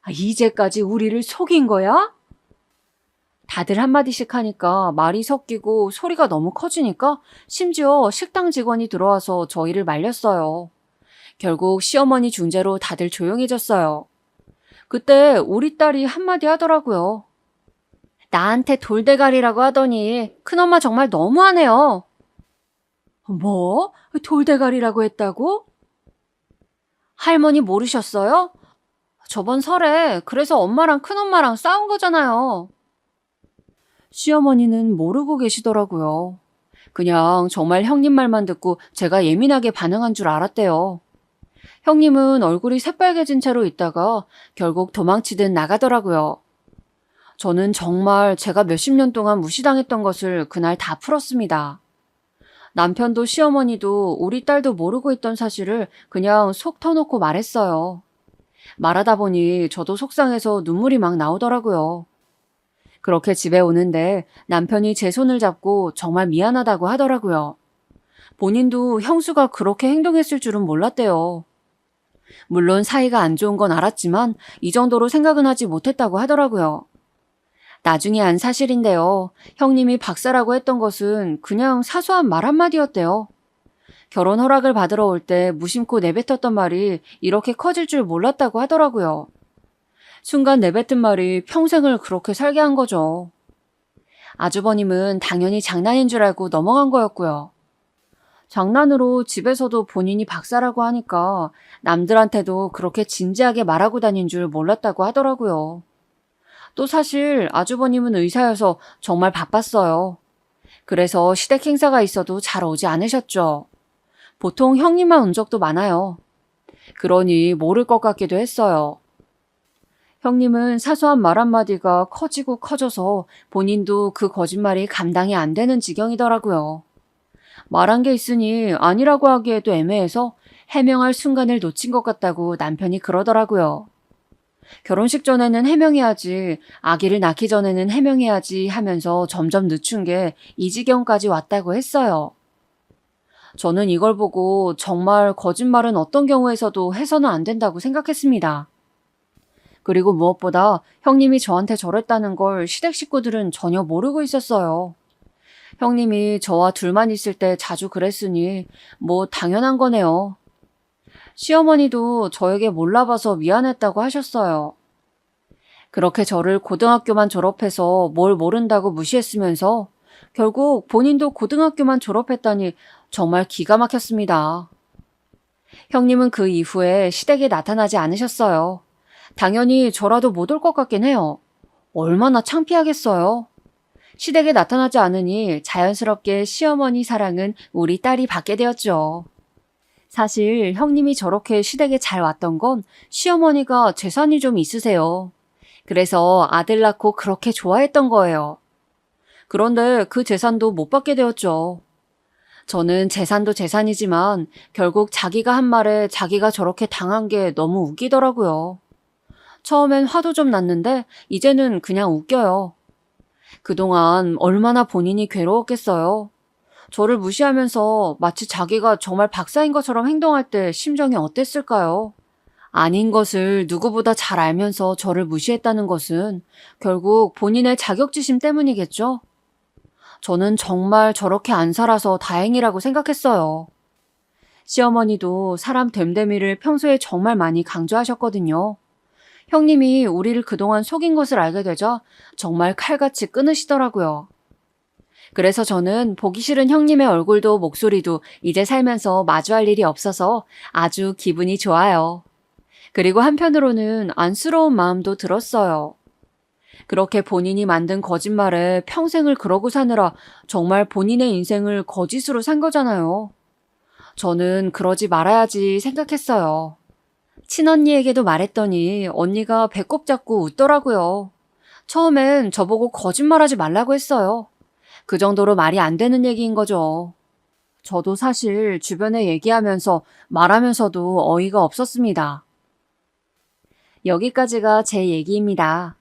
이제까지 우리를 속인 거야? 다들 한마디씩 하니까 말이 섞이고 소리가 너무 커지니까 심지어 식당 직원이 들어와서 저희를 말렸어요. 결국 시어머니 중재로 다들 조용해졌어요. 그때 우리 딸이 한마디 하더라고요. 나한테 돌대가리라고 하더니 큰엄마 정말 너무하네요. 뭐? 돌대가리라고 했다고? 할머니 모르셨어요? 저번 설에 그래서 엄마랑 큰엄마랑 싸운 거잖아요. 시어머니는 모르고 계시더라고요. 그냥 정말 형님 말만 듣고 제가 예민하게 반응한 줄 알았대요. 형님은 얼굴이 새빨개진 채로 있다가 결국 도망치듯 나가더라고요. 저는 정말 제가 몇십 년 동안 무시당했던 것을 그날 다 풀었습니다. 남편도 시어머니도 우리 딸도 모르고 있던 사실을 그냥 속 터놓고 말했어요. 말하다 보니 저도 속상해서 눈물이 막 나오더라고요. 그렇게 집에 오는데 남편이 제 손을 잡고 정말 미안하다고 하더라고요. 본인도 형수가 그렇게 행동했을 줄은 몰랐대요. 물론 사이가 안 좋은 건 알았지만 이 정도로 생각은 하지 못했다고 하더라고요. 나중에 안 사실인데요. 형님이 박사라고 했던 것은 그냥 사소한 말 한마디였대요. 결혼 허락을 받으러 올 때 무심코 내뱉었던 말이 이렇게 커질 줄 몰랐다고 하더라고요. 순간 내뱉은 말이 평생을 그렇게 살게 한 거죠. 아주버님은 당연히 장난인 줄 알고 넘어간 거였고요. 장난으로 집에서도 본인이 박사라고 하니까 남들한테도 그렇게 진지하게 말하고 다닌 줄 몰랐다고 하더라고요. 또 사실 아주버님은 의사여서 정말 바빴어요. 그래서 시댁 행사가 있어도 잘 오지 않으셨죠. 보통 형님만 온 적도 많아요. 그러니 모를 것 같기도 했어요. 형님은 사소한 말 한마디가 커지고 커져서 본인도 그 거짓말이 감당이 안 되는 지경이더라고요. 말한 게 있으니 아니라고 하기에도 애매해서 해명할 순간을 놓친 것 같다고 남편이 그러더라고요. 결혼식 전에는 해명해야지, 아기를 낳기 전에는 해명해야지 하면서 점점 늦춘 게 이 지경까지 왔다고 했어요. 저는 이걸 보고 정말 거짓말은 어떤 경우에서도 해서는 안 된다고 생각했습니다. 그리고 무엇보다 형님이 저한테 저랬다는 걸 시댁 식구들은 전혀 모르고 있었어요. 형님이 저와 둘만 있을 때 자주 그랬으니 뭐 당연한 거네요. 시어머니도 저에게 몰라봐서 미안했다고 하셨어요. 그렇게 저를 고등학교만 졸업해서 뭘 모른다고 무시했으면서 결국 본인도 고등학교만 졸업했다니 정말 기가 막혔습니다. 형님은 그 이후에 시댁에 나타나지 않으셨어요. 당연히 저라도 못 올 것 같긴 해요. 얼마나 창피하겠어요. 시댁에 나타나지 않으니 자연스럽게 시어머니 사랑은 우리 딸이 받게 되었죠. 사실 형님이 저렇게 시댁에 잘 왔던 건 시어머니가 재산이 좀 있으세요. 그래서 아들 낳고 그렇게 좋아했던 거예요. 그런데 그 재산도 못 받게 되었죠. 저는 재산도 재산이지만 결국 자기가 한 말에 자기가 저렇게 당한 게 너무 웃기더라고요. 처음엔 화도 좀 났는데 이제는 그냥 웃겨요. 그동안 얼마나 본인이 괴로웠겠어요. 저를 무시하면서 마치 자기가 정말 박사인 것처럼 행동할 때 심정이 어땠을까요? 아닌 것을 누구보다 잘 알면서 저를 무시했다는 것은 결국 본인의 자격지심 때문이겠죠? 저는 정말 저렇게 안 살아서 다행이라고 생각했어요. 시어머니도 사람 됨됨이를 평소에 정말 많이 강조하셨거든요. 형님이 우리를 그동안 속인 것을 알게 되자 정말 칼같이 끊으시더라고요. 그래서 저는 보기 싫은 형님의 얼굴도 목소리도 이제 살면서 마주할 일이 없어서 아주 기분이 좋아요. 그리고 한편으로는 안쓰러운 마음도 들었어요. 그렇게 본인이 만든 거짓말에 평생을 그러고 사느라 정말 본인의 인생을 거짓으로 산 거잖아요. 저는 그러지 말아야지 생각했어요. 친언니에게도 말했더니 언니가 배꼽 잡고 웃더라고요. 처음엔 저보고 거짓말하지 말라고 했어요. 그 정도로 말이 안 되는 얘기인 거죠. 저도 사실 주변에 얘기하면서 말하면서도 어이가 없었습니다. 여기까지가 제 얘기입니다.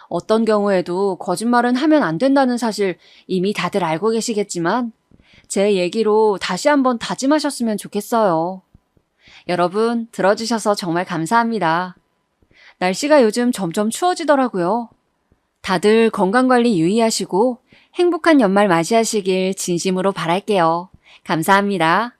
어떤 경우에도 거짓말은 하면 안 된다는 사실 이미 다들 알고 계시겠지만 제 얘기로 다시 한번 다짐하셨으면 좋겠어요. 여러분 들어주셔서 정말 감사합니다. 날씨가 요즘 점점 추워지더라고요. 다들 건강관리 유의하시고 행복한 연말 맞이하시길 진심으로 바랄게요. 감사합니다.